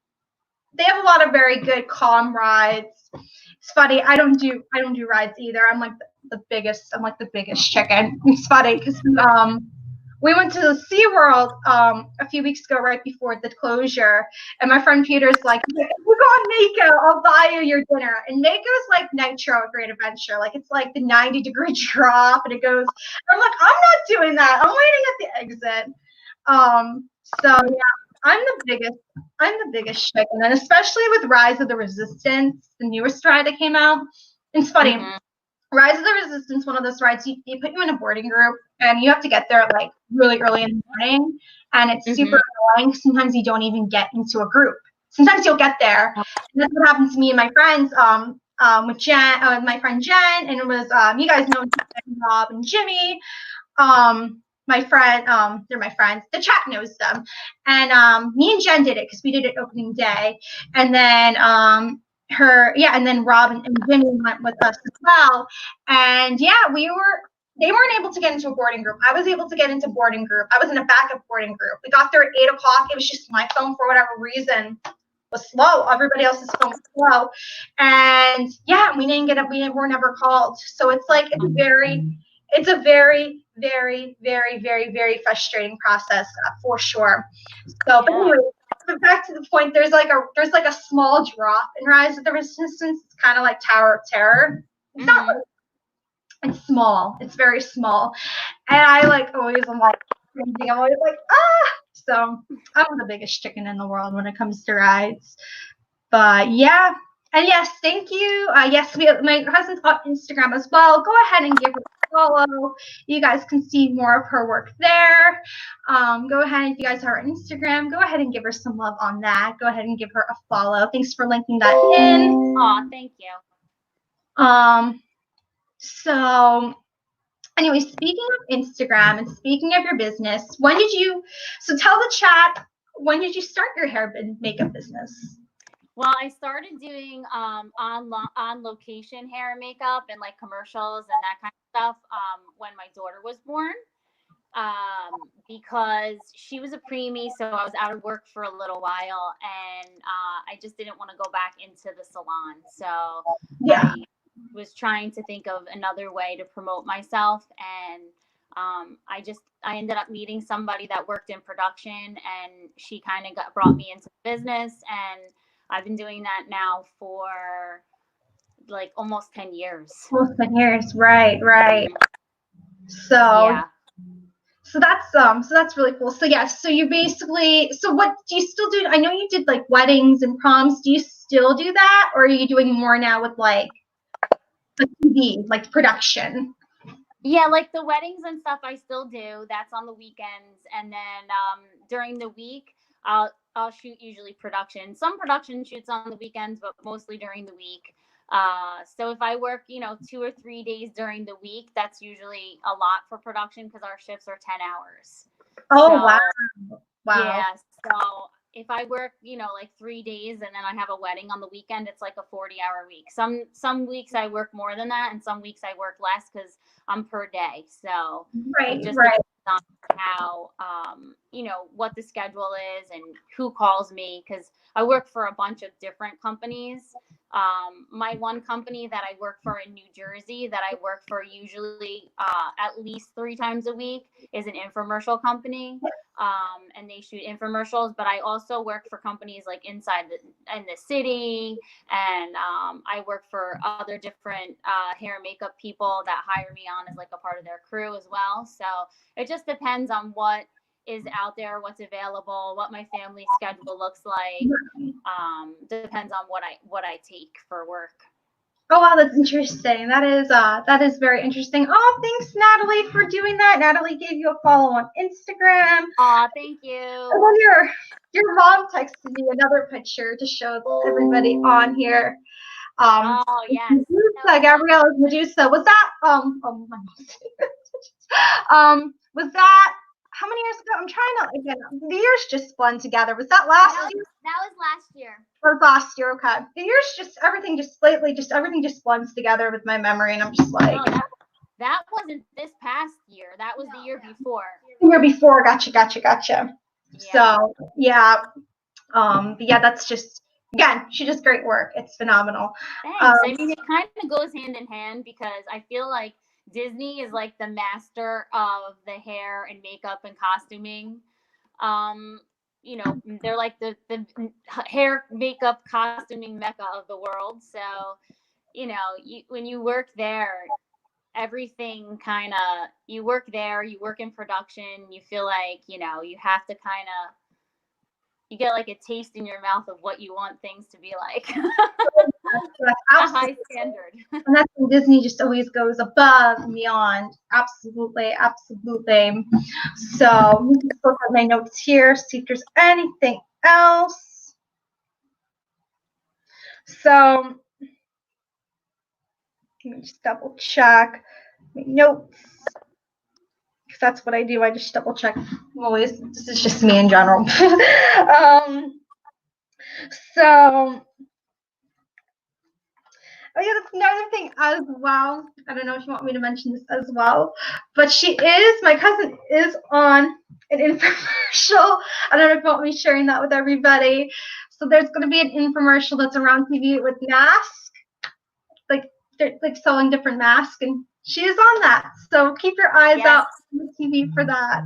good calm rides. It's funny. I don't do rides either. I'm like the biggest chicken. It's funny because we went to the SeaWorld a few weeks ago right before the closure, and my friend Peter's like, "We go on Mako, I'll buy you your dinner." And Mako's like Nitro at Great Adventure. Like it's like the 90-degree drop, and it goes. I'm like, I'm not doing that. I'm waiting at the exit. So yeah, I'm the biggest chicken, and especially with Rise of the Resistance, the newest ride that came out. It's funny. Mhm. Rise of the Resistance, one of those rides, they put you in a boarding group, and you have to get there like really early in the morning, and it's super annoying. Sometimes you don't even get into a group. Sometimes you'll get there. And that's what happened to me and my friends. With Jen, my friend Jen, and it was you guys know Rob and Jimmy. My friend, they're my friends. The chat knows them, and me and Jen did it because we did it opening day, and then and then Rob and Jimmy went with us as well, and yeah, they weren't able to get into a boarding group. I was able to get into boarding group. I was in a backup boarding group. We got there at 8:00. It was just my phone for whatever reason was slow. Everybody else's phone was slow, and yeah, we didn't get it. We were never called. So it's like it's a very, very, very, very, very frustrating process for sure. So, but anyway, back to the point. There's like a small drop in Rise of the Resistance. It's kind of like Tower of Terror. It's not. It's small. It's very small, and I like always. I'm like, I'm always like, ah. So I'm the biggest chicken in the world when it comes to rides. But yeah. And yes, thank you. Yes, my husband's on Instagram as well. Go ahead and give her a follow. You guys can see more of her work there. Go ahead, if you guys are on Instagram, go ahead and give her some love on that. Go ahead and give her a follow. Thanks for linking that in. Aw, thank you. So anyway, speaking of Instagram and speaking of your business, tell the chat, when did you start your hair and makeup business? Well, I started doing on location hair and makeup and like commercials and that kind of stuff when my daughter was born, because she was a preemie, so I was out of work for a little while, and I just didn't want to go back into the salon. So I was trying to think of another way to promote myself, and I ended up meeting somebody that worked in production, and she kind of brought me into the business, and I've been doing that now for like almost 10 years. Almost 10 years, right. So yeah. So that's really cool. So yeah, so you basically, so what do you still do? I know you did like weddings and proms. Do you still do that, or are you doing more now with like the TV, like production? Yeah, like the weddings and stuff I still do. That's on the weekends, and then during the week I'll shoot usually production. Some production shoots on the weekends, but mostly during the week. So if I work, 2 or 3 days during the week, that's usually a lot for production because our shifts are 10 hours. Oh, so, wow. Yeah. So if I work, like 3 days and then I have a wedding on the weekend, it's like a 40-hour week. Some weeks I work more than that, and some weeks I work less because I'm per day. So it just depends on how, what the schedule is and who calls me, because I work for a bunch of different companies. My one company that I work for in New Jersey, that I work for usually at least 3 times a week, is an infomercial company. And they shoot infomercials, but I also work for companies like inside in the city, and I work for other different hair and makeup people that hire me on as like a part of their crew as well. So it just depends on what is out there, what's available, what my family schedule looks like. Depends on what I take for work. Oh wow, that's interesting. That is very interesting. Oh, thanks, Natalie, for doing that. Natalie gave you a follow on Instagram. Oh, thank you. And then your mom texted me another picture to show everybody on here. Oh yes. Medusa, Gabriella's Medusa. Was that was that how many years ago? I'm trying to the years just blend together. Was that last year? That was last year. Or last year, okay. The years everything just blends together with my memory, and I'm just like, no, that wasn't this past year. That was the year before. The year before, gotcha. Yeah. So yeah. But yeah, that's just, again, she does great work. It's phenomenal. Thanks. I mean, it kind of goes hand in hand, because I feel like Disney is like the master of the hair and makeup and costuming. They're like the hair, makeup, costuming mecca of the world. So, when you work there, everything kind of, you work in production, you feel like, you have to kind of, you get like a taste in your mouth of what you want things to be like. A high standard. And that's when Disney just always goes above and beyond. Absolutely. So let me just look at my notes here, see if there's anything else. So let me just double check my notes, because that's what I do. I just double check always. This is just me in general. So, oh yeah, that's another thing as well. I don't know if you want me to mention this as well, but my cousin is on an infomercial. I don't know if you want me sharing that with everybody. So there's going to be an infomercial that's around TV with masks, like they're like selling different masks, and she is on that. So keep your eyes out on the TV for that.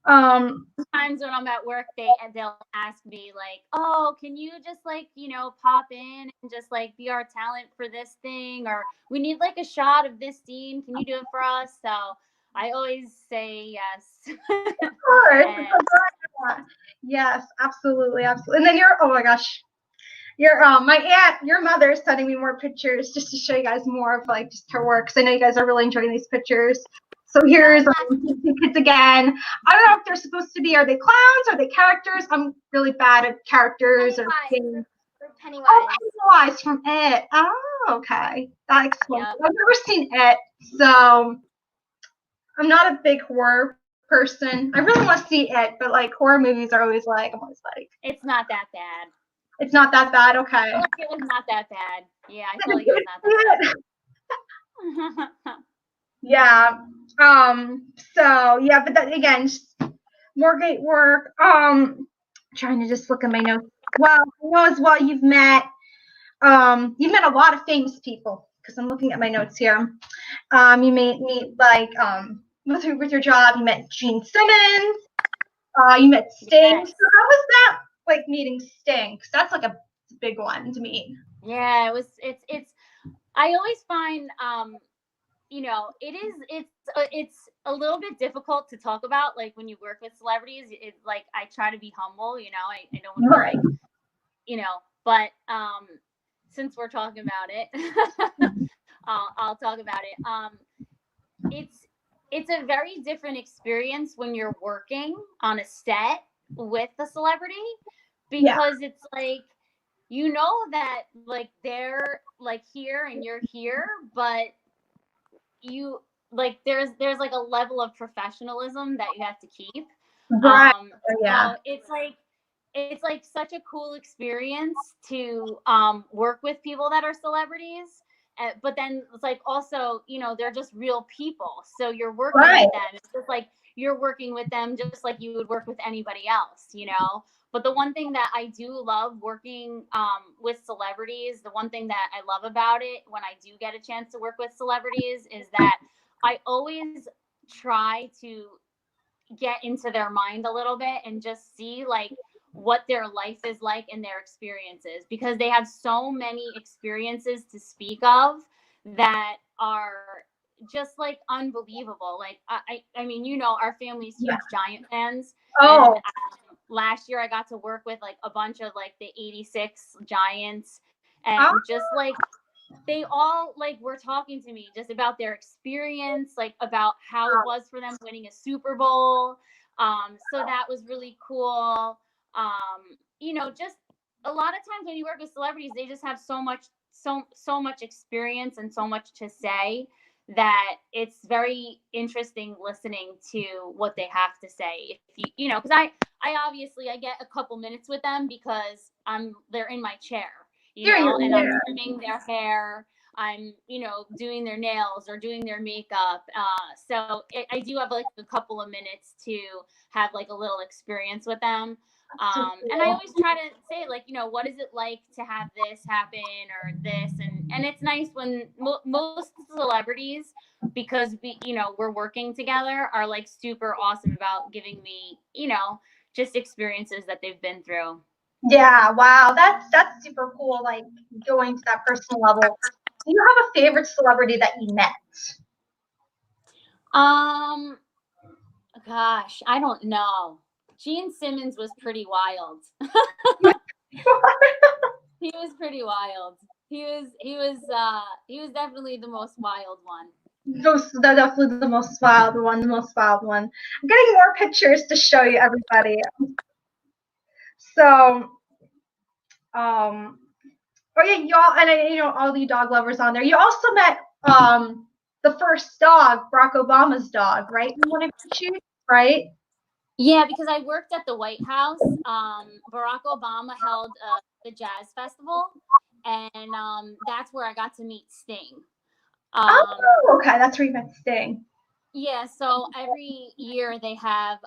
Sometimes when I'm at work, they'll ask me like, oh, can you just like, pop in and just like be our talent for this thing, or we need like a shot of this scene, can you do it for us? So I always say yes. Of course. Yes, absolutely. And then oh my gosh, your mother is sending me more pictures just to show you guys more of like just her work, because I know you guys are really enjoying these pictures. So here's kids again. I don't know if they're supposed to be, are they clowns? Are they characters? I'm really bad at characters. Pennywise. Oh, Pennywise from It. Oh, okay. That explains it. I've never seen It, so I'm not a big horror person. I really want to see It, but like horror movies are always like, I'm always like, it's not that bad. It's not that bad, okay. I feel like it was not that bad. Yeah, I feel like it was not that bad. Yeah. So yeah, but that again, more great work. Trying to just look at my notes. Well, I know as well you've met a lot of famous people, because I'm looking at my notes here. You may meet like with your job, you met Gene Simmons. You met Sting. Yes. So how was that like meeting Sting? 'Cause that's like a big one to meet. Yeah, it's I always find it's a little bit difficult to talk about, like when you work with celebrities. It's like I try to be humble, I don't want to like, but since we're talking about it, I'll talk about it. It's a very different experience when you're working on a set with a celebrity, because it's like, that like they're like here and you're here, but you like there's like a level of professionalism that you have to keep. Right. So it's like it's like such a cool experience to work with people that are celebrities. But then it's like also, you know, they're just real people. So you're working with them. It's just like you're working with them just like you would work with anybody else, you know. But the one thing that I do love working with celebrities, the one thing that I love about it when I do get a chance to work with celebrities is that I always try to get into their mind a little bit and just see like what their life is like and their experiences, because they have so many experiences to speak of that are just like unbelievable. Like I mean, you know, our family's huge Giant fans. Oh. And last year I got to work with like a bunch of like the 86 Giants, and just like they all like were talking to me just about their experience, like about how it was for them winning a Super Bowl. So that was really cool. You know, just a lot of times when you work with celebrities, they just have so much experience and so much to say that it's very interesting listening to what they have to say. If you know, because I obviously I get a couple minutes with them because they're in my chair, you know, and I'm trimming their hair. I'm, you know, doing their nails or doing their makeup. So I do have like a couple of minutes to have like a little experience with them. And I always try to say like, you know, what is it like to have this happen or this? And it's nice when most celebrities, because you know, we're working together, are like super awesome about giving me, you know, just experiences that they've been through. Yeah, wow, that's super cool. Like going to that personal level. Do you have a favorite celebrity that you met? Gosh, I don't know. Gene Simmons was pretty wild. He was pretty wild. He was definitely the most wild one. Definitely the most wild one, the most wild one. I'm getting more pictures to show you, everybody. So, oh yeah, y'all, and you know all you dog lovers on there. You also met the first dog, Barack Obama's dog, right? You want to shoot, right? Yeah, because I worked at the White House. Barack Obama held the jazz festival, and that's where I got to meet Sting. Oh, okay, that's where you met Sting. Yeah, so every year they have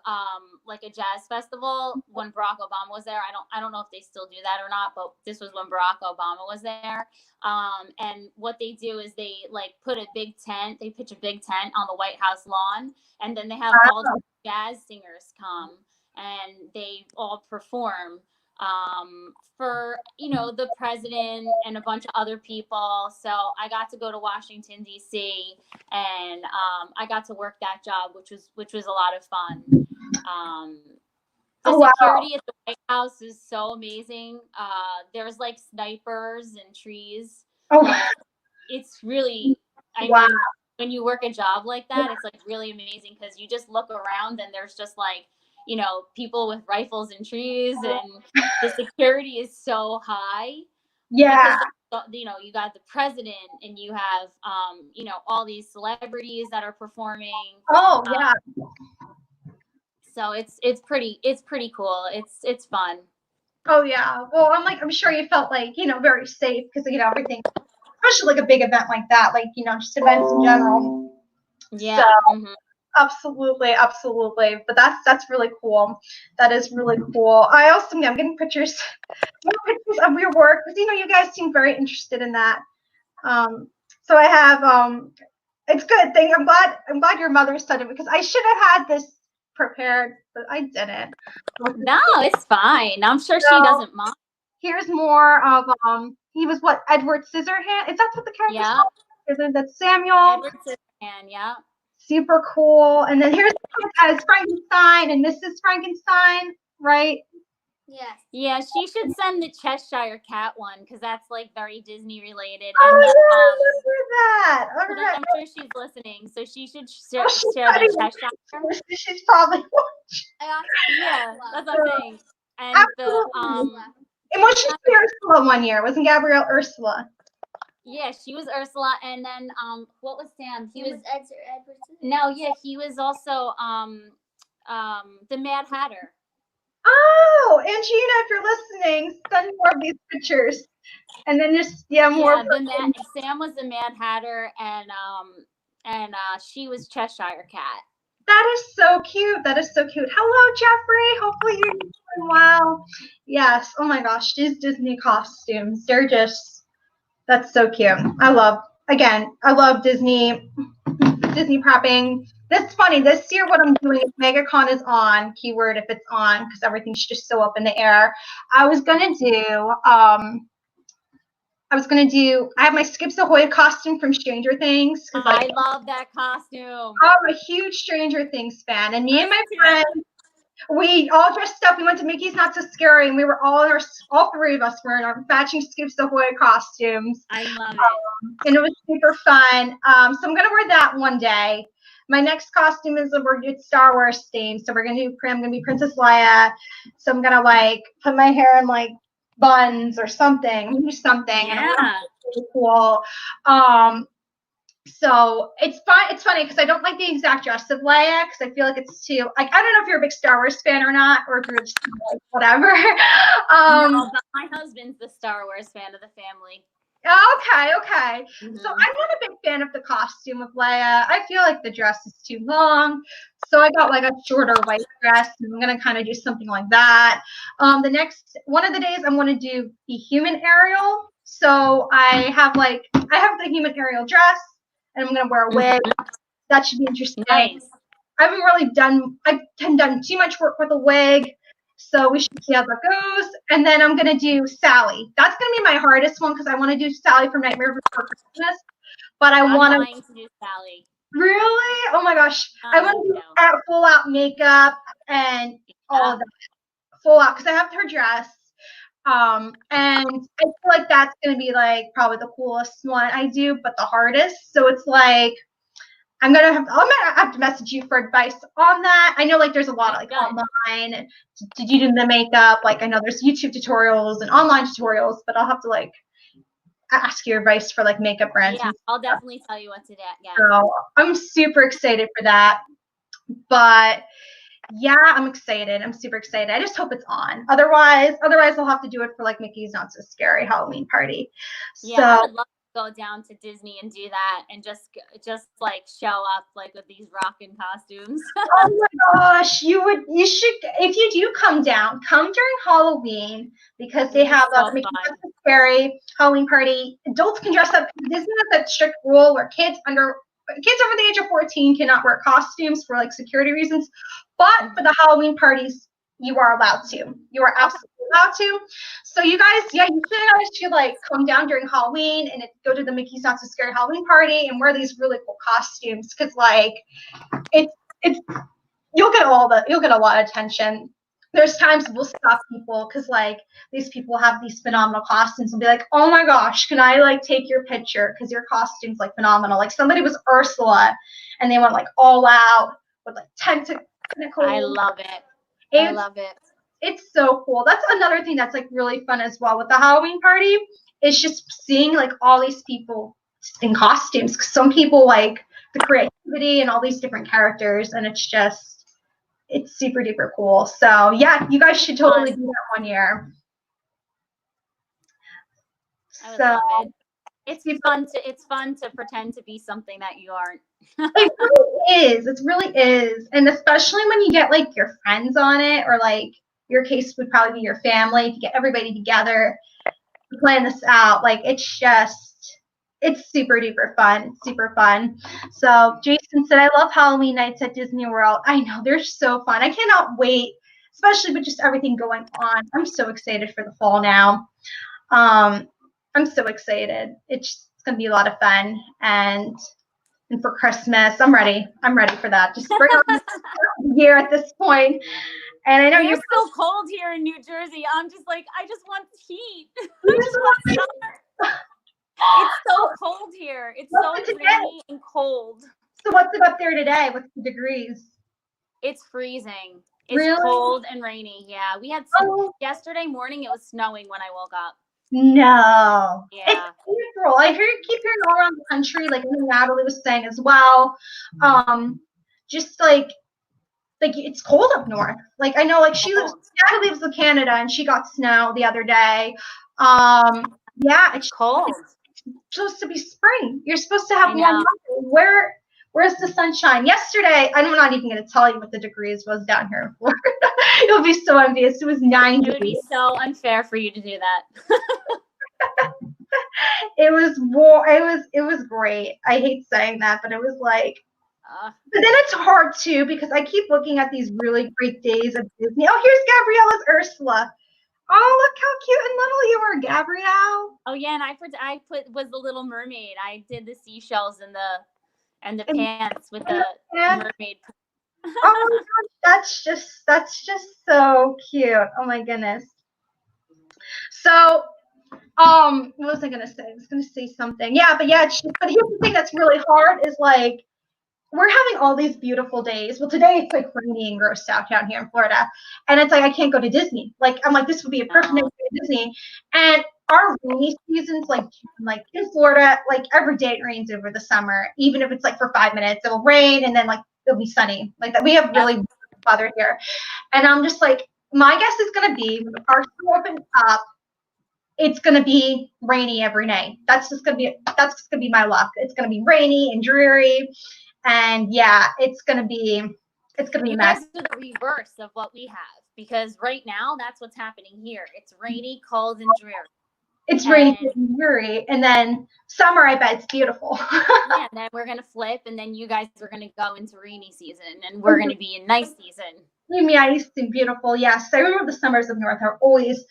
like a jazz festival when Barack Obama was there. I don't know if they still do that or not, but this was when Barack Obama was there. And what they do is they like put a big tent, they pitch a big tent on the White House lawn, and then they have all the jazz singers come and they all perform for, you know, the president and a bunch of other people. So I got to go to Washington D.C. and I got to work that job, which was a lot of fun. The security at the White House is so amazing. There's like snipers and trees. It's really, I mean, when you work a job like that, it's like really amazing because you just look around and there's just like, you know, people with rifles and trees, and the security is so high. Yeah. Because, you know, you got the president and you have, you know, all these celebrities that are performing. Oh, yeah. So it's pretty cool. It's fun. Oh, yeah. Well, I'm sure you felt like, you know, very safe because, you know, everything, especially like a big event like that, like, you know, just events in general. Yeah. So, absolutely. But that's really cool. That is really cool. I'm getting pictures of your work because, you know, you guys seem very interested in that. So I have, it's good thing. I'm glad your mother said it because I should have had this prepared, but I didn't. No, it's fine. I'm sure she doesn't mind. Here's more of he was what, Edward Scissorhands? Is that what the character's called? Is that Samuel? Edward Scissorhands, yeah. Super cool. And then here's as Frankenstein and Mrs. Frankenstein, right? Yes. Yeah, she should send the Cheshire Cat one because that's like very Disney related. Oh, and look at that. All right. I'm sure she's listening, so she should share the Cheshire. She's probably watching. Yeah, that's what I'm saying. And absolutely. And was she Ursula one year? Wasn't Gabrielle Ursula? Yeah, she was Ursula, and then what was Sam? He was Edward. No, yeah, he was also the Mad Hatter. Oh, Angina, if you're listening, send more of these pictures. And then just, more. Yeah, Sam was the Mad Hatter, and she was Cheshire Cat. That is so cute. That is so cute. Hello, Jeffrey. Hopefully you're doing well. Yes. Oh my gosh, these Disney costumes. That's so cute. I love Disney prepping. That's funny. This year, what I'm doing is MegaCon is on, keyword if it's on, because everything's just so up in the air. I have my Skips Ahoy costume from Stranger Things. I love that costume. I'm a huge Stranger Things fan. And me and my friends, we all dressed up. We went to Mickey's Not So Scary, and we were all three of us were in our matching Skips Ahoy costumes. I love it. And it was super fun. So I'm going to wear that one day. My next costume is it's Star Wars themed. So I'm going to be Princess Leia. So I'm going to put my hair in buns or something. Do something. Yeah. Really cool. So it's fun. It's funny because I don't like the exact dress of Leia because I feel like it's too I don't know if you're a big Star Wars fan or not, or if you're just whatever. No, but my husband's the Star Wars fan of the family. Okay. Mm-hmm. So I'm not a big fan of the costume of Leia. I feel like the dress is too long. So I got a shorter white dress, and I'm gonna kind of do something like that. One of the days I'm gonna do the human Ariel. So I have the human Ariel dress, and I'm gonna wear a wig. That should be interesting. Nice. I've done too much work with a wig. So we should see how that goes. And then I'm going to do Sally. That's going to be my hardest one because I want to do Sally from Nightmare Before Christmas. But I'm dying to do Sally. Really? Oh my gosh. I want to do full out makeup and all of that. Full out because I have her dress. And I feel like that's going to be probably the coolest one I do, but the hardest. So it's I'm gonna have to message you for advice on that. I know there's a lot of online to do the makeup. I know there's YouTube tutorials and online tutorials, but I'll have to ask your advice for makeup brands. Yeah, I'll definitely tell you what to do. Yeah. So I'm super excited for that. But yeah, I'm excited. I'm super excited. I just hope it's on. Otherwise I'll have to do it for Mickey's Not So Scary Halloween party. Yeah, so, I would love to go down to Disney and do that and just show up with these rockin' costumes. Oh my gosh, you should, if you do come during Halloween because they have the Mickey's Not So Scary Halloween party. Adults can dress up. Disney has that strict rule where kids over the age of 14 cannot wear costumes for security reasons. But for the Halloween parties, you are allowed to. You are absolutely allowed to. So you guys, you should come down during Halloween and go to the Mickey's Not So Scary Halloween party and wear these really cool costumes because you'll get a lot of attention. There's times we'll stop people because these people have these phenomenal costumes and be like, oh my gosh, can I take your picture because your costume's phenomenal. Somebody was Ursula and they went all out with tentacles. I love it. I love it. It's so cool. That's another thing that's really fun as well with the Halloween party. Is just seeing all these people in costumes. 'Cause some people the creativity and all these different characters, and it's super duper cool. So yeah, you guys should totally do that one year. I would love it. It's fun to pretend to be something that you aren't. It really is. And especially when you get your friends on it, or your case would probably be your family, to get everybody together to plan this out. It's super duper fun. It's super fun. So Jason said, I love Halloween nights at Disney World. I know, they're so fun. I cannot wait, especially with just everything going on. I'm so excited for the fall now. I'm so excited. It's going to be a lot of fun. And for Christmas, I'm ready. I'm ready for that. Just bring on the year at this point. And I know you're so cold here in New Jersey. I'm just I just want heat. It's so cold here. It's so rainy and cold. So what's it up there today? What's the degrees? It's freezing. It's really? Cold and rainy. Yeah, we had yesterday morning. It was snowing when I woke up. No. Yeah. It's April. I keep hearing all around the country, Natalie was saying as well. Just like it's cold up north. Like I know, like Natalie lives in Canada and she got snow the other day. Yeah, it's cold. It's supposed to be spring. You're supposed to have warm weather. Where's the sunshine? Yesterday, I'm not even going to tell you what the degrees was down here in Florida. You'll be so envious. It was 90. It would be so unfair for you to do that. It was war. It was great. I hate saying that, but it was like. But then it's hard too because I keep looking at these really great days of Disney. Oh, here's Gabriella's Ursula. Oh, look how cute and little you were, Gabrielle. Oh yeah, and I was the Little Mermaid. I did the seashells and the pants with the mermaid. Oh my gosh, that's just so cute. Oh my goodness. So, what was I gonna say? I was gonna say something. Yeah, but here's the thing that's really hard is like we're having all these beautiful days. Well, today it's like rainy and gross out down here in Florida, and it's like I can't go to Disney. Like I'm like this would be a perfect day to go to Disney, and our rainy seasons like in Florida, like every day it rains over the summer, even if it's like for 5 minutes, it'll rain and then like it'll be sunny. Like that, we have really weather here, and I'm just like my guess is gonna be when the parks open up. It's gonna be rainy every night. That's just gonna be my luck. It's gonna be rainy and dreary. And yeah, it's gonna be you guys are the reverse of what we have because right now that's what's happening here. It's rainy, cold, and dreary. It's rainy and dreary, and then summer. I bet it's beautiful. Yeah, and then we're gonna flip, and then you guys are gonna go into rainy season, and we're gonna be in nice season. Nice and beautiful. Yes, I remember the summers of North are always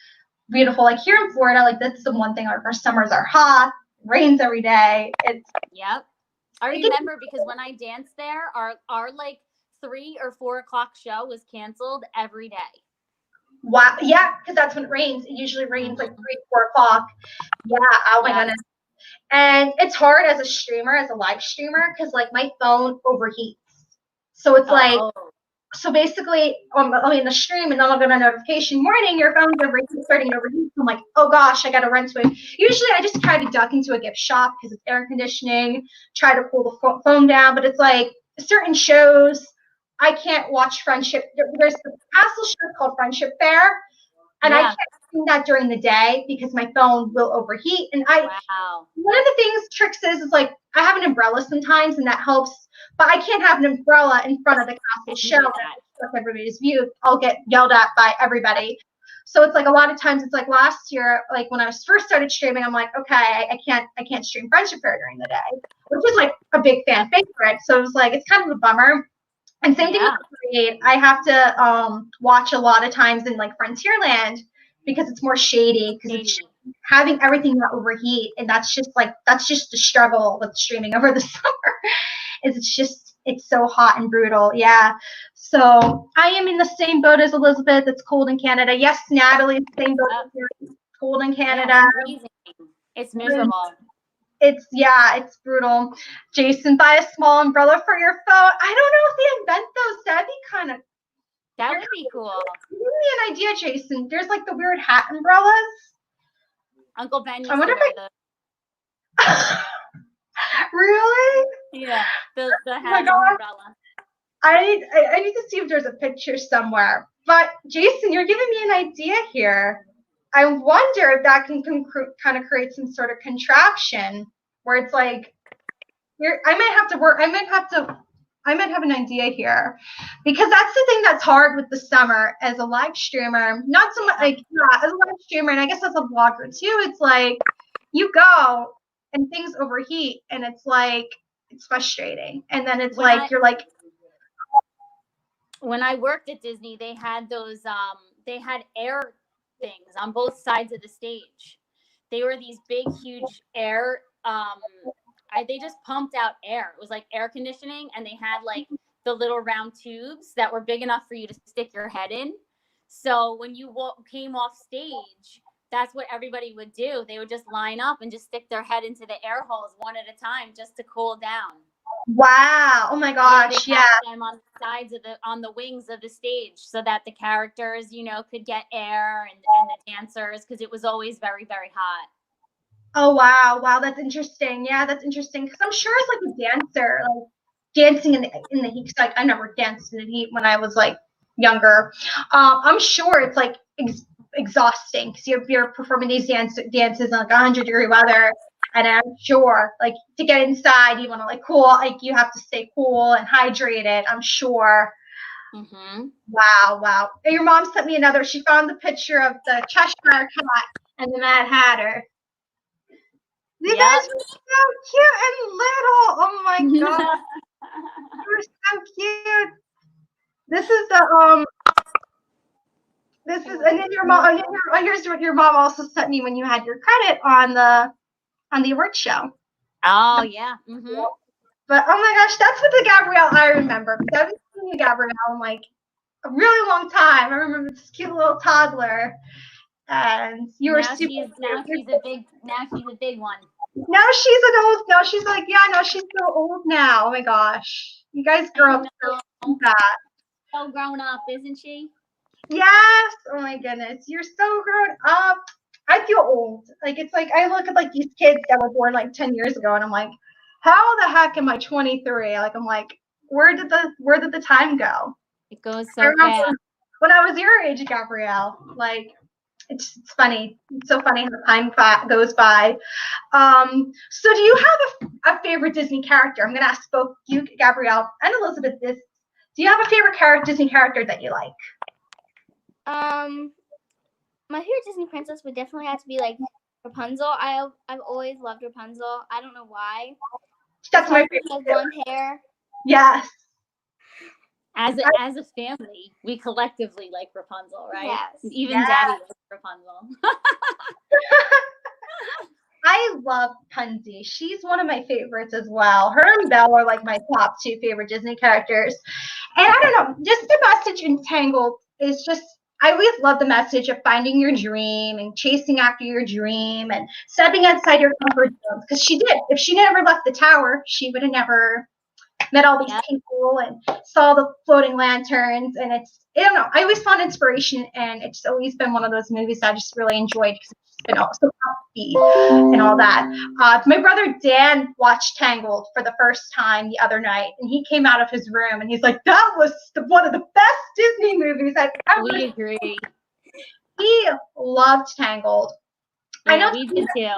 beautiful. Like here in Florida, like that's the one thing. Our summers are hot, rains every day. Yep. I remember because when I danced there, our like 3 or 4 o'clock show was canceled every day. Wow. Yeah, because that's when it rains. It usually rains like 3, 4 o'clock. Yeah. Oh my goodness. And it's hard as a streamer, as a live streamer, because like my phone overheats. So it's like, so basically, the stream, and then I'll get a notification, morning, your phone's starting to overheat. I'm like, oh gosh, I got to run to it. Usually I just try to duck into a gift shop because it's air conditioning, try to cool the phone down. But it's like certain shows, I can't watch Friendship. There's the Castle show called Friendship Fair, and I can't see that during the day because my phone will overheat. And one of the tricks is like I have an umbrella sometimes, and that helps. But I can't have an umbrella in front of the Castle show. That's everybody's view. I'll get yelled at by everybody. So it's like a lot of times. It's like last year, like when I first started streaming, I'm like, okay, I can't stream Friendship Fair during the day, which is like a big fan favorite. So it was like it's kind of a bummer. And same thing with Create. I have to watch a lot of times in like Frontierland because it's more shady because it's having everything not overheat, and that's just the struggle with streaming over the summer. It's so hot and brutal. Yeah. So I am in the same boat as Elizabeth. It's cold in Canada. Yes, Natalie, same boat as you. It's cold in Canada. It's miserable. It's brutal. Jason, buy a small umbrella for your phone. I don't know if they invent those. That would be cool. Give me an idea, Jason. There's like the weird hat umbrellas. Uncle Ben used I wonder to wear Really? Yeah, the hat umbrella. I need to see if there's a picture somewhere. But Jason, you're giving me an idea here. I wonder if that can kind of create some sort of contraption where it's like, I might have an idea here, because that's the thing that's hard with the summer as a live streamer. Not so much as a live streamer, and I guess as a blogger too. It's like you go and things overheat, and it's like it's frustrating, and then it's you're like. When I worked at Disney, they had those. They had air things on both sides of the stage. They were these big, huge air. They just pumped out air. It was like air conditioning, and they had like the little round tubes that were big enough for you to stick your head in. So when you came off stage, that's what everybody would do. They would just line up and just stick their head into the air holes one at a time just to cool down. Wow. Oh my gosh. Yeah. Them on the sides on the wings of the stage so that the characters, could get air and the dancers, because it was always very, very hot. Oh, wow. Wow. That's interesting. Yeah, that's interesting. Because I'm sure it's like a dancer. dancing in the heat. Like I never danced in the heat when I was like younger. I'm sure it's like exhausting because you're performing these dances in like 100-degree weather, and I'm sure like to get inside you want to like cool, like you have to stay cool and hydrated. I'm sure. Mm-hmm. Wow. And your mom sent me another. She found the picture of the Cheshire Cat and the Mad Hatter. You guys were so cute and little. Oh my god, you were so cute. This is the This is, and then your mom. Here's what your mom also sent me when you had your credit on the award show. Oh yeah. Mm-hmm. But oh my gosh, that's what the Gabrielle I remember. Because I haven't seen you, Gabrielle, in like a really long time. I remember this cute little toddler, and you were super. Now she's a big one. Now she's an old. Now she's like, yeah, no, she's so old now. Oh my gosh, you guys grow up so fast. So grown up, isn't she? Yes. Oh my goodness, you're so grown up. I feel old. Like it's like I look at like these kids that were born like 10 years ago, and I'm like, how the heck am I 23? Like I'm like, where did the time go? It goes so fast. When I was your age, Gabrielle, like it's funny. It's so funny how time goes by. So do you have a favorite Disney character? I'm gonna ask both you, Gabrielle, and Elizabeth this. Do you have a favorite Disney character that you like? My favorite Disney princess would definitely have to be like Rapunzel. I've always loved Rapunzel. I don't know why. That's my favorite. She has blonde hair. Yes. As a family, we collectively like Rapunzel, right? Yes. Even Daddy likes Rapunzel. I love Pansy. She's one of my favorites as well. Her and Belle are like my top 2 favorite Disney characters. And I don't know, just the message in Tangled is just, I always love the message of finding your dream and chasing after your dream and stepping outside your comfort zone. Because she did. If she never left the tower, she would have never met all these people and saw the floating lanterns. And it's, I don't know, I always found inspiration, and it's always been one of those movies that I just really enjoyed because it's been also upbeat and all that. My brother Dan watched Tangled for the first time the other night, and he came out of his room and he's like, that was one of the best Disney movies I've ever seen. We agree. He loved Tangled. Yeah, I know we did too.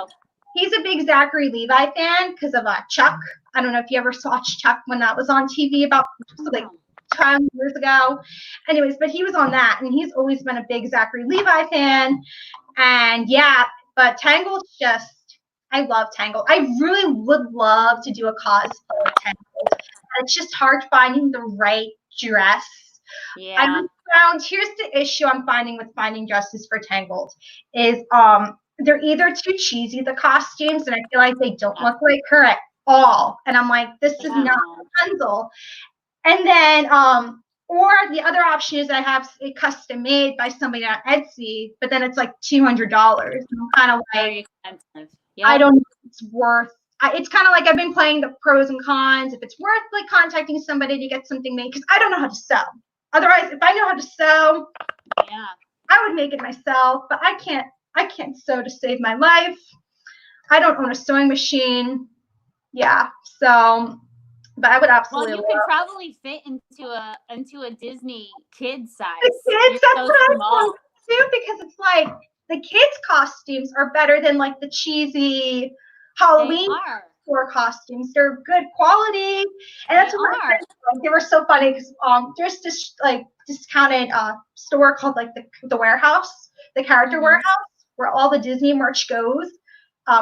He's a big Zachary Levi fan because of Chuck. I don't know if you ever watched Chuck when that was on TV about like 10 years ago. Anyways, but he was on that, and he's always been a big Zachary Levi fan. And yeah, but Tangled I love Tangled. I really would love to do a cosplay of Tangled. It's just hard finding the right dress. Yeah. Here's the issue I'm finding with finding dresses for Tangled is they're either too cheesy, the costumes, and I feel like they don't look like her at all. And I'm like, this is not Rapunzel. And then, or the other option is I have it custom made by somebody on Etsy, but then it's like $200. And I'm kind of like, yep. I don't know if it's worth. It's kind of like I've been playing the pros and cons. If it's worth like contacting somebody to get something made, because I don't know how to sew. Otherwise, if I know how to sew, I would make it myself. But I can't sew to save my life. I don't own a sewing machine. Yeah, so, but I would absolutely. Well, you could probably fit into a Disney kid size. The kids, that's what I want too, because it's like the kids' costumes are better than like the cheesy Halloween store costumes. They're good quality, and that's what my friends like. They were so funny because there's this like discounted store called like the warehouse, the character warehouse, where all the Disney merch goes.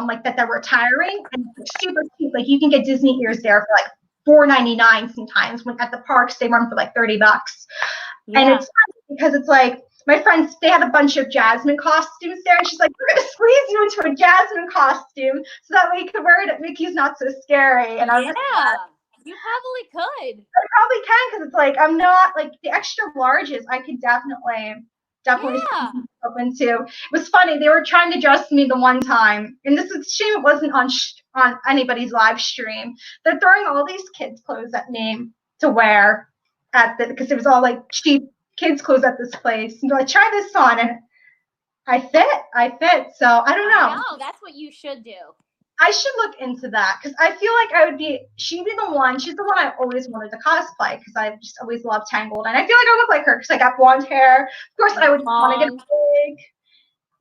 Like that they're retiring, and it's super cheap. Like you can get Disney ears there for like $4.99 sometimes. When at the parks they run for like $30. Yeah. And it's funny because it's like my friends, they had a bunch of Jasmine costumes there, and she's like, we're gonna squeeze you into a Jasmine costume so that way you can wear it at Mickey's Not So Scary. And I was like, you probably could. I probably can, because it's like I'm not like the extra larges. I could definitely open to. It was funny. They were trying to dress me the one time, and this is shame it wasn't on anybody's live stream. They're throwing all these kids' clothes at me to wear because it was all like cheap kids' clothes at this place. And they're like, try this on, and I fit. So I don't know. No, that's what you should do. I should look into that because I feel like she'd be the one. She's the one I always wanted to cosplay because I just always loved Tangled, and I feel like I look like her because I got blonde hair. Of course, I would want to get a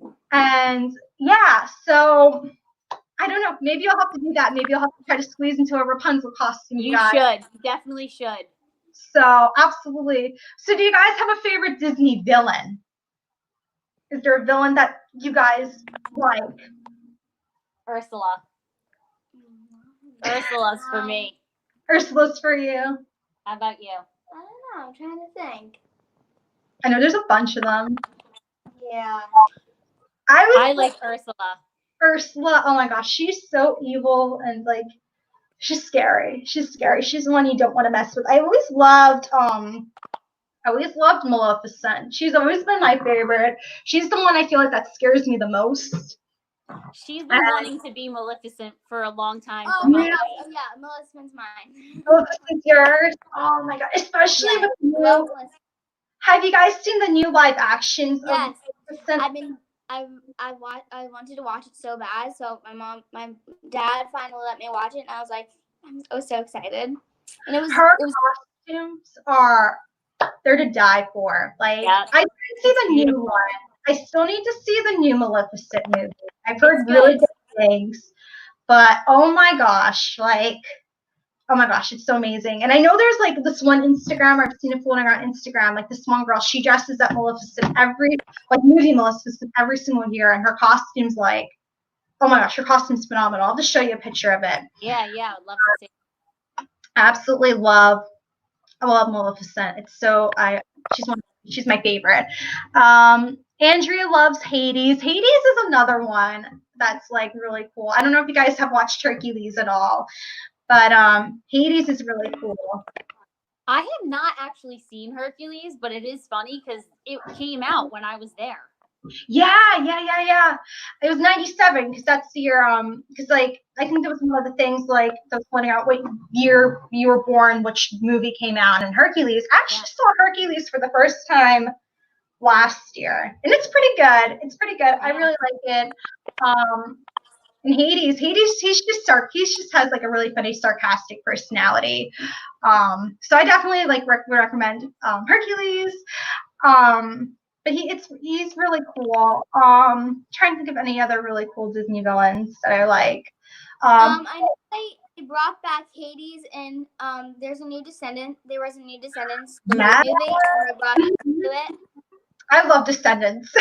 wig, and yeah. So I don't know. Maybe I'll have to do that. Maybe I'll have to try to squeeze into a Rapunzel costume. You should. You definitely should. So absolutely. So do you guys have a favorite Disney villain? Is there a villain that you guys like? Ursula. Ursula's for me. Ursula's for you. How about you? I don't know. I'm trying to think. I know there's a bunch of them. Yeah. I like Ursula. Ursula. Oh my gosh, she's so evil and like she's scary. She's scary. She's the one you don't want to mess with. I always loved Maleficent. She's always been my favorite. She's the one I feel like that scares me the most. She's been wanting to be Maleficent for a long time. Oh my gosh. Oh yeah, Maleficent's mine. Maleficent's yours. Oh my god. Especially with the new. Have you guys seen the new live actions? Yes. Of Maleficent? I wanted to watch it so bad, so my dad finally let me watch it, and I was so excited. And her costumes are they're to die for. Like I didn't see the new one. I still need to see the new Maleficent movie. I've heard really good things, but oh my gosh, it's so amazing. And I know there's like this one Instagrammer, I've seen it floating around Instagram, like this one girl, she dresses up Maleficent movie Maleficent every single year, and her costume's like, oh my gosh, her costume's phenomenal. I'll just show you a picture of it. Yeah, I'd love to see it. Absolutely love Maleficent. It's so she's my favorite. Andrea loves Hades. Hades is another one that's like really cool. I don't know if you guys have watched Hercules at all, but Hades is really cool. I have not actually seen Hercules, but it is funny because it came out when I was there. Yeah. It was 97 because that's the year. Because like I think that was one of the things like that was pointing out what year you were born, which movie came out, and Hercules. I actually saw Hercules for the first time last year, and it's pretty good. I really like it. And Hades, he just has like a really funny, sarcastic personality. So I definitely like recommend Hercules. But he's really cool. Trying to think of any other really cool Disney villains that I like. I know they brought back Hades, and there was a new Descendants movie, and they brought him to it. I love Descendants.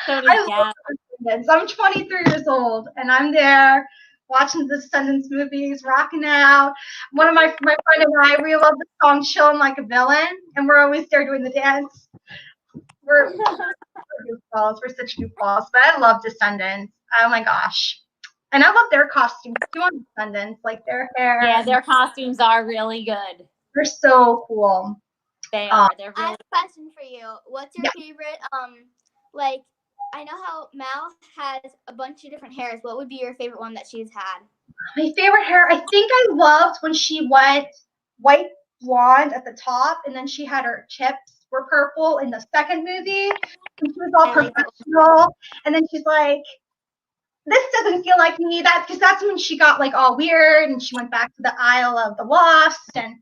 So does Dad. Descendants. I'm 23 years old, and I'm there watching the Descendants movies, rocking out. One of my friend and I, we love the song "Chillin' Like a Villain," and we're always there doing the dance. We're goofballs. We're such goofballs, but I love Descendants. Oh my gosh. And I love their costumes too on Descendants, like their hair. Yeah, their costumes are really good. They're so cool. They are. They're really. I have a question for you. What's your favorite? Like, I know how Mal has a bunch of different hairs. What would be your favorite one that she's had? My favorite hair, I think I loved when she went white blonde at the top, and then she had her tips were purple in the second movie. And she was all professional, and then she's like, this doesn't feel like me. That's when she got like all weird, and she went back to the Isle of the Lost, and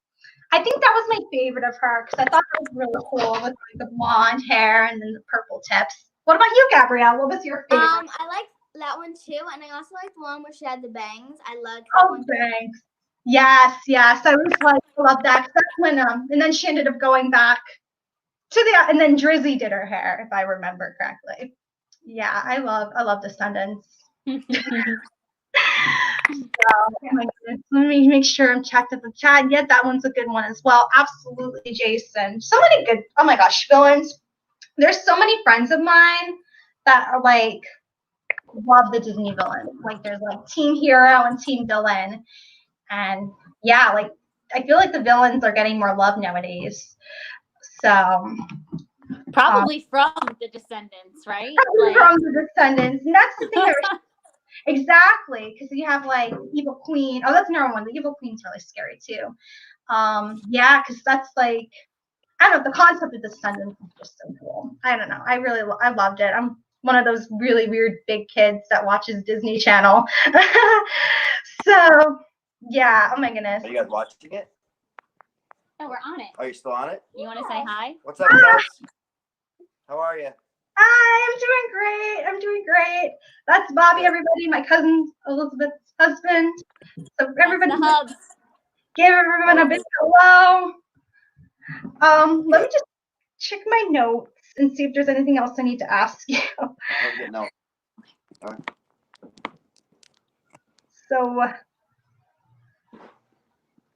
I think that was my favorite of her because I thought that was really cool with like the blonde hair and then the purple tips. What about you, Gabrielle? What was your favorite? I like that one too, and I also like the one where she had the bangs. I loved that one. Bangs. Yes. I was like, I love that. That's when and then she ended up going back to and then Drizzy did her hair, if I remember correctly. Yeah, I love Descendants. So, oh my goodness. Let me make sure I'm checked at the chat. Yeah, that one's a good one as well. Absolutely, Jason. So many good, oh my gosh, villains. There's so many friends of mine that are like, love the Disney villains. Like there's like Team Hero and Team Villain. And yeah, like I feel like the villains are getting more love nowadays. So probably from the Descendants, right? Probably from the Descendants. And that's the thing. Exactly, because you have like Evil Queen. Oh, that's another one. The Evil Queen's really scary too. Yeah, because that's like I don't know. The concept of Descendants is just so cool. I don't know. I loved it. one of those really weird big kids that watches Disney Channel. So, yeah. Oh my goodness. Are you guys watching it? Oh, we're on it. Are you still on it? You want to say hi? What's up, guys? How are you? Hi, I'm doing great. I'm doing great. That's Bobby, everybody, my cousin Elizabeth's husband. So everybody, That's the hubs. give everyone a big hello. Let me just check my notes and see if there's anything else I need to ask you. No. All right. So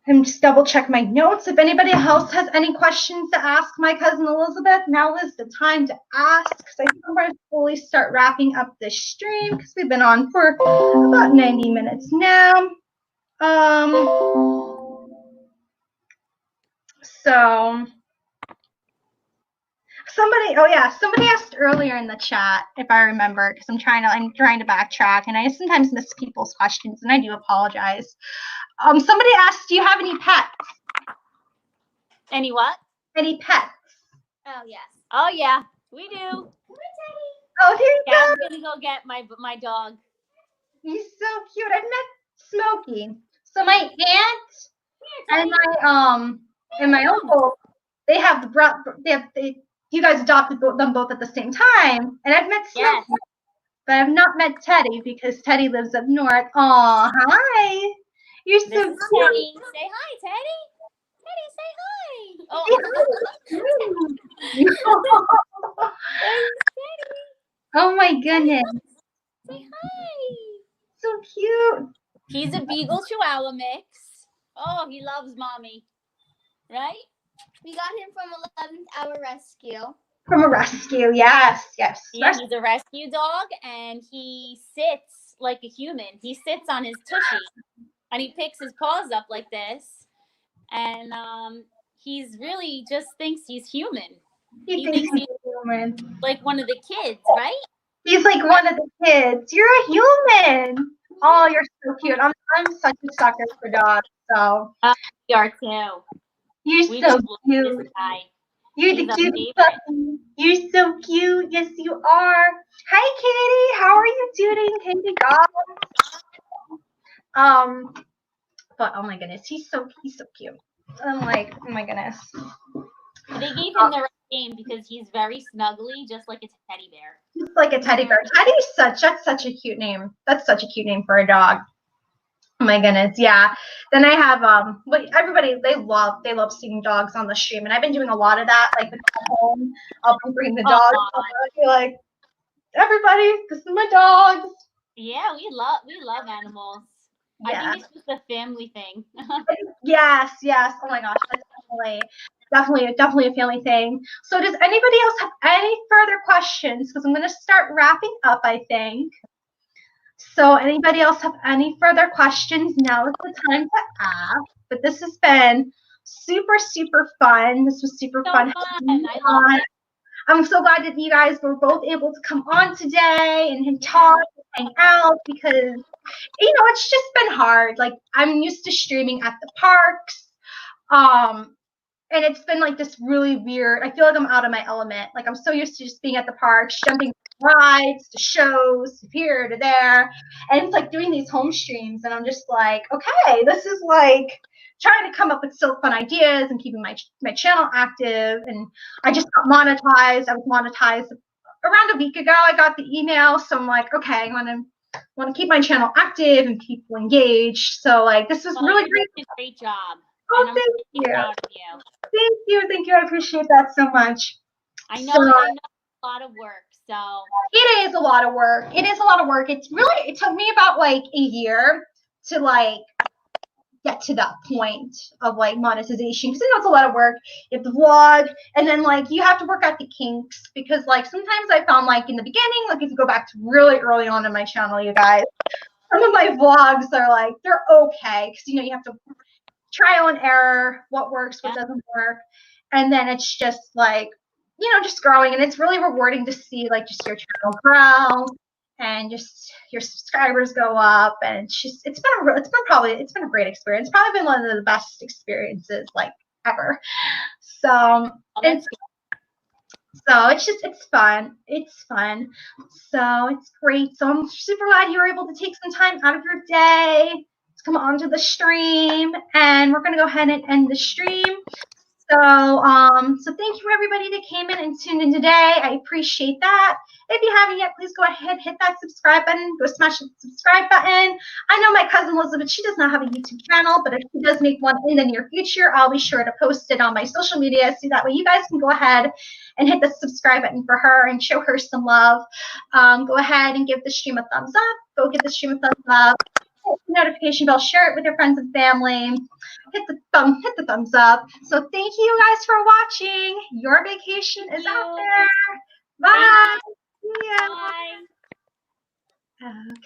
I'm just double check my notes. If anybody else has any questions to ask my cousin Elizabeth, now is the time to ask, because I think I'm going to fully start wrapping up this stream because we've been on for about 90 minutes now. So somebody asked earlier in the chat, if I remember, because I'm trying to backtrack, and I sometimes miss people's questions, and I do apologize. Somebody asked, do you have any pets? Any what? Any pets? Oh yes. Oh yeah, we do. Oh, here you Yeah, go. I'm gonna go get my dog. He's so cute. I've met Smokey. So my aunt and my uncle, they have you guys adopted them both at the same time, and I've met Smokey, Yes. but I've not met Teddy because Teddy lives up north. Aw, hi. You're so This cute. is Teddy. Say hi, Teddy. Teddy, say hi. Oh, Teddy. Oh my goodness. Say hi. So cute. He's a Beagle Chihuahua mix. Oh, he loves mommy. Right? We got him from 11th Hour Rescue. From a rescue, yes. Yeah, he's a rescue dog, and he sits like a human. He sits on his tushy, and he picks his paws up like this, and he's really just thinks he's human. He thinks he's human. Like one of the kids, right? He's like one of the kids. You're a human. Oh, you're so cute. I'm such a sucker for dogs. So We are too. you're We so just love cute. this guy. You're He's the our cutest favorite. puppy. You're so cute. Yes, you are. Hi, Katie. How are you doing, Katie? But oh my goodness, he's so cute. I'm like, oh my goodness. They gave him the right name because he's very snuggly, just like a teddy bear. It's like a teddy bear. That's such a cute name. That's such a cute name for a dog. Oh my goodness, yeah. Then I have but everybody they love seeing dogs on the stream, and I've been doing a lot of that. Like at home, I'll be bringing the dogs. I'll be like, everybody, this is my dogs. Yeah, we love animals. Yeah. I think it's just a family thing. Yes. Oh my gosh, that's definitely a family thing. So does anybody else have any further questions? Because I'm going to start wrapping up, I think. So anybody else have any further questions? Now is the time to ask. But this has been super fun. This was super fun. I love it. I'm so glad that you guys were both able to come on today and talk and hang out, because it's just been hard. Like, I'm used to streaming at the parks. And it's been like this really weird, I feel like I'm out of my element. Like, I'm so used to just being at the parks, jumping rides, to shows, to here, to there. And it's like doing these home streams, and I'm just like, okay, this is like trying to come up with so fun ideas and keeping my channel active. And I just got monetized. I was monetized around a week ago. I got the email. So I'm like, okay, I want to keep my channel active and people engaged. So like, this was really great. You did a great job. Oh, and I'm thank really you. proud of you. Thank you. I appreciate that so much. I know it's a lot of work. So it is a lot of work. It took me about like a year to like get to that point of like monetization, because it's a lot of work. You have to vlog, and then like you have to work out the kinks, because like sometimes I found like in the beginning, like if you go back to really early on in my channel, you guys, some of my vlogs are like, they're okay, because you have to trial and error, what works, what doesn't work, and then it's just like just growing, and it's really rewarding to see like just your channel grow and just your subscribers go up, and it's been a great experience. Probably been one of the best experiences like ever. So So it's fun. It's fun. So it's great. So I'm super glad you were able to take some time out of your day to come onto the stream. And we're gonna go ahead and end the stream. So thank you for everybody that came in and tuned in today. I appreciate that. If you haven't yet, please go ahead, hit that subscribe button. Go smash the subscribe button. I know my cousin Elizabeth, she does not have a YouTube channel, but if she does make one in the near future, I'll be sure to post it on my social media so that way you guys can go ahead and hit the subscribe button for her and show her some love. Go ahead and give the stream a thumbs up. Go give the stream a thumbs up. Hit the notification bell, share it with your friends and family. Hit the thumbs up. So thank you guys for watching. Your vacation is out there. Bye. Bye. Yeah.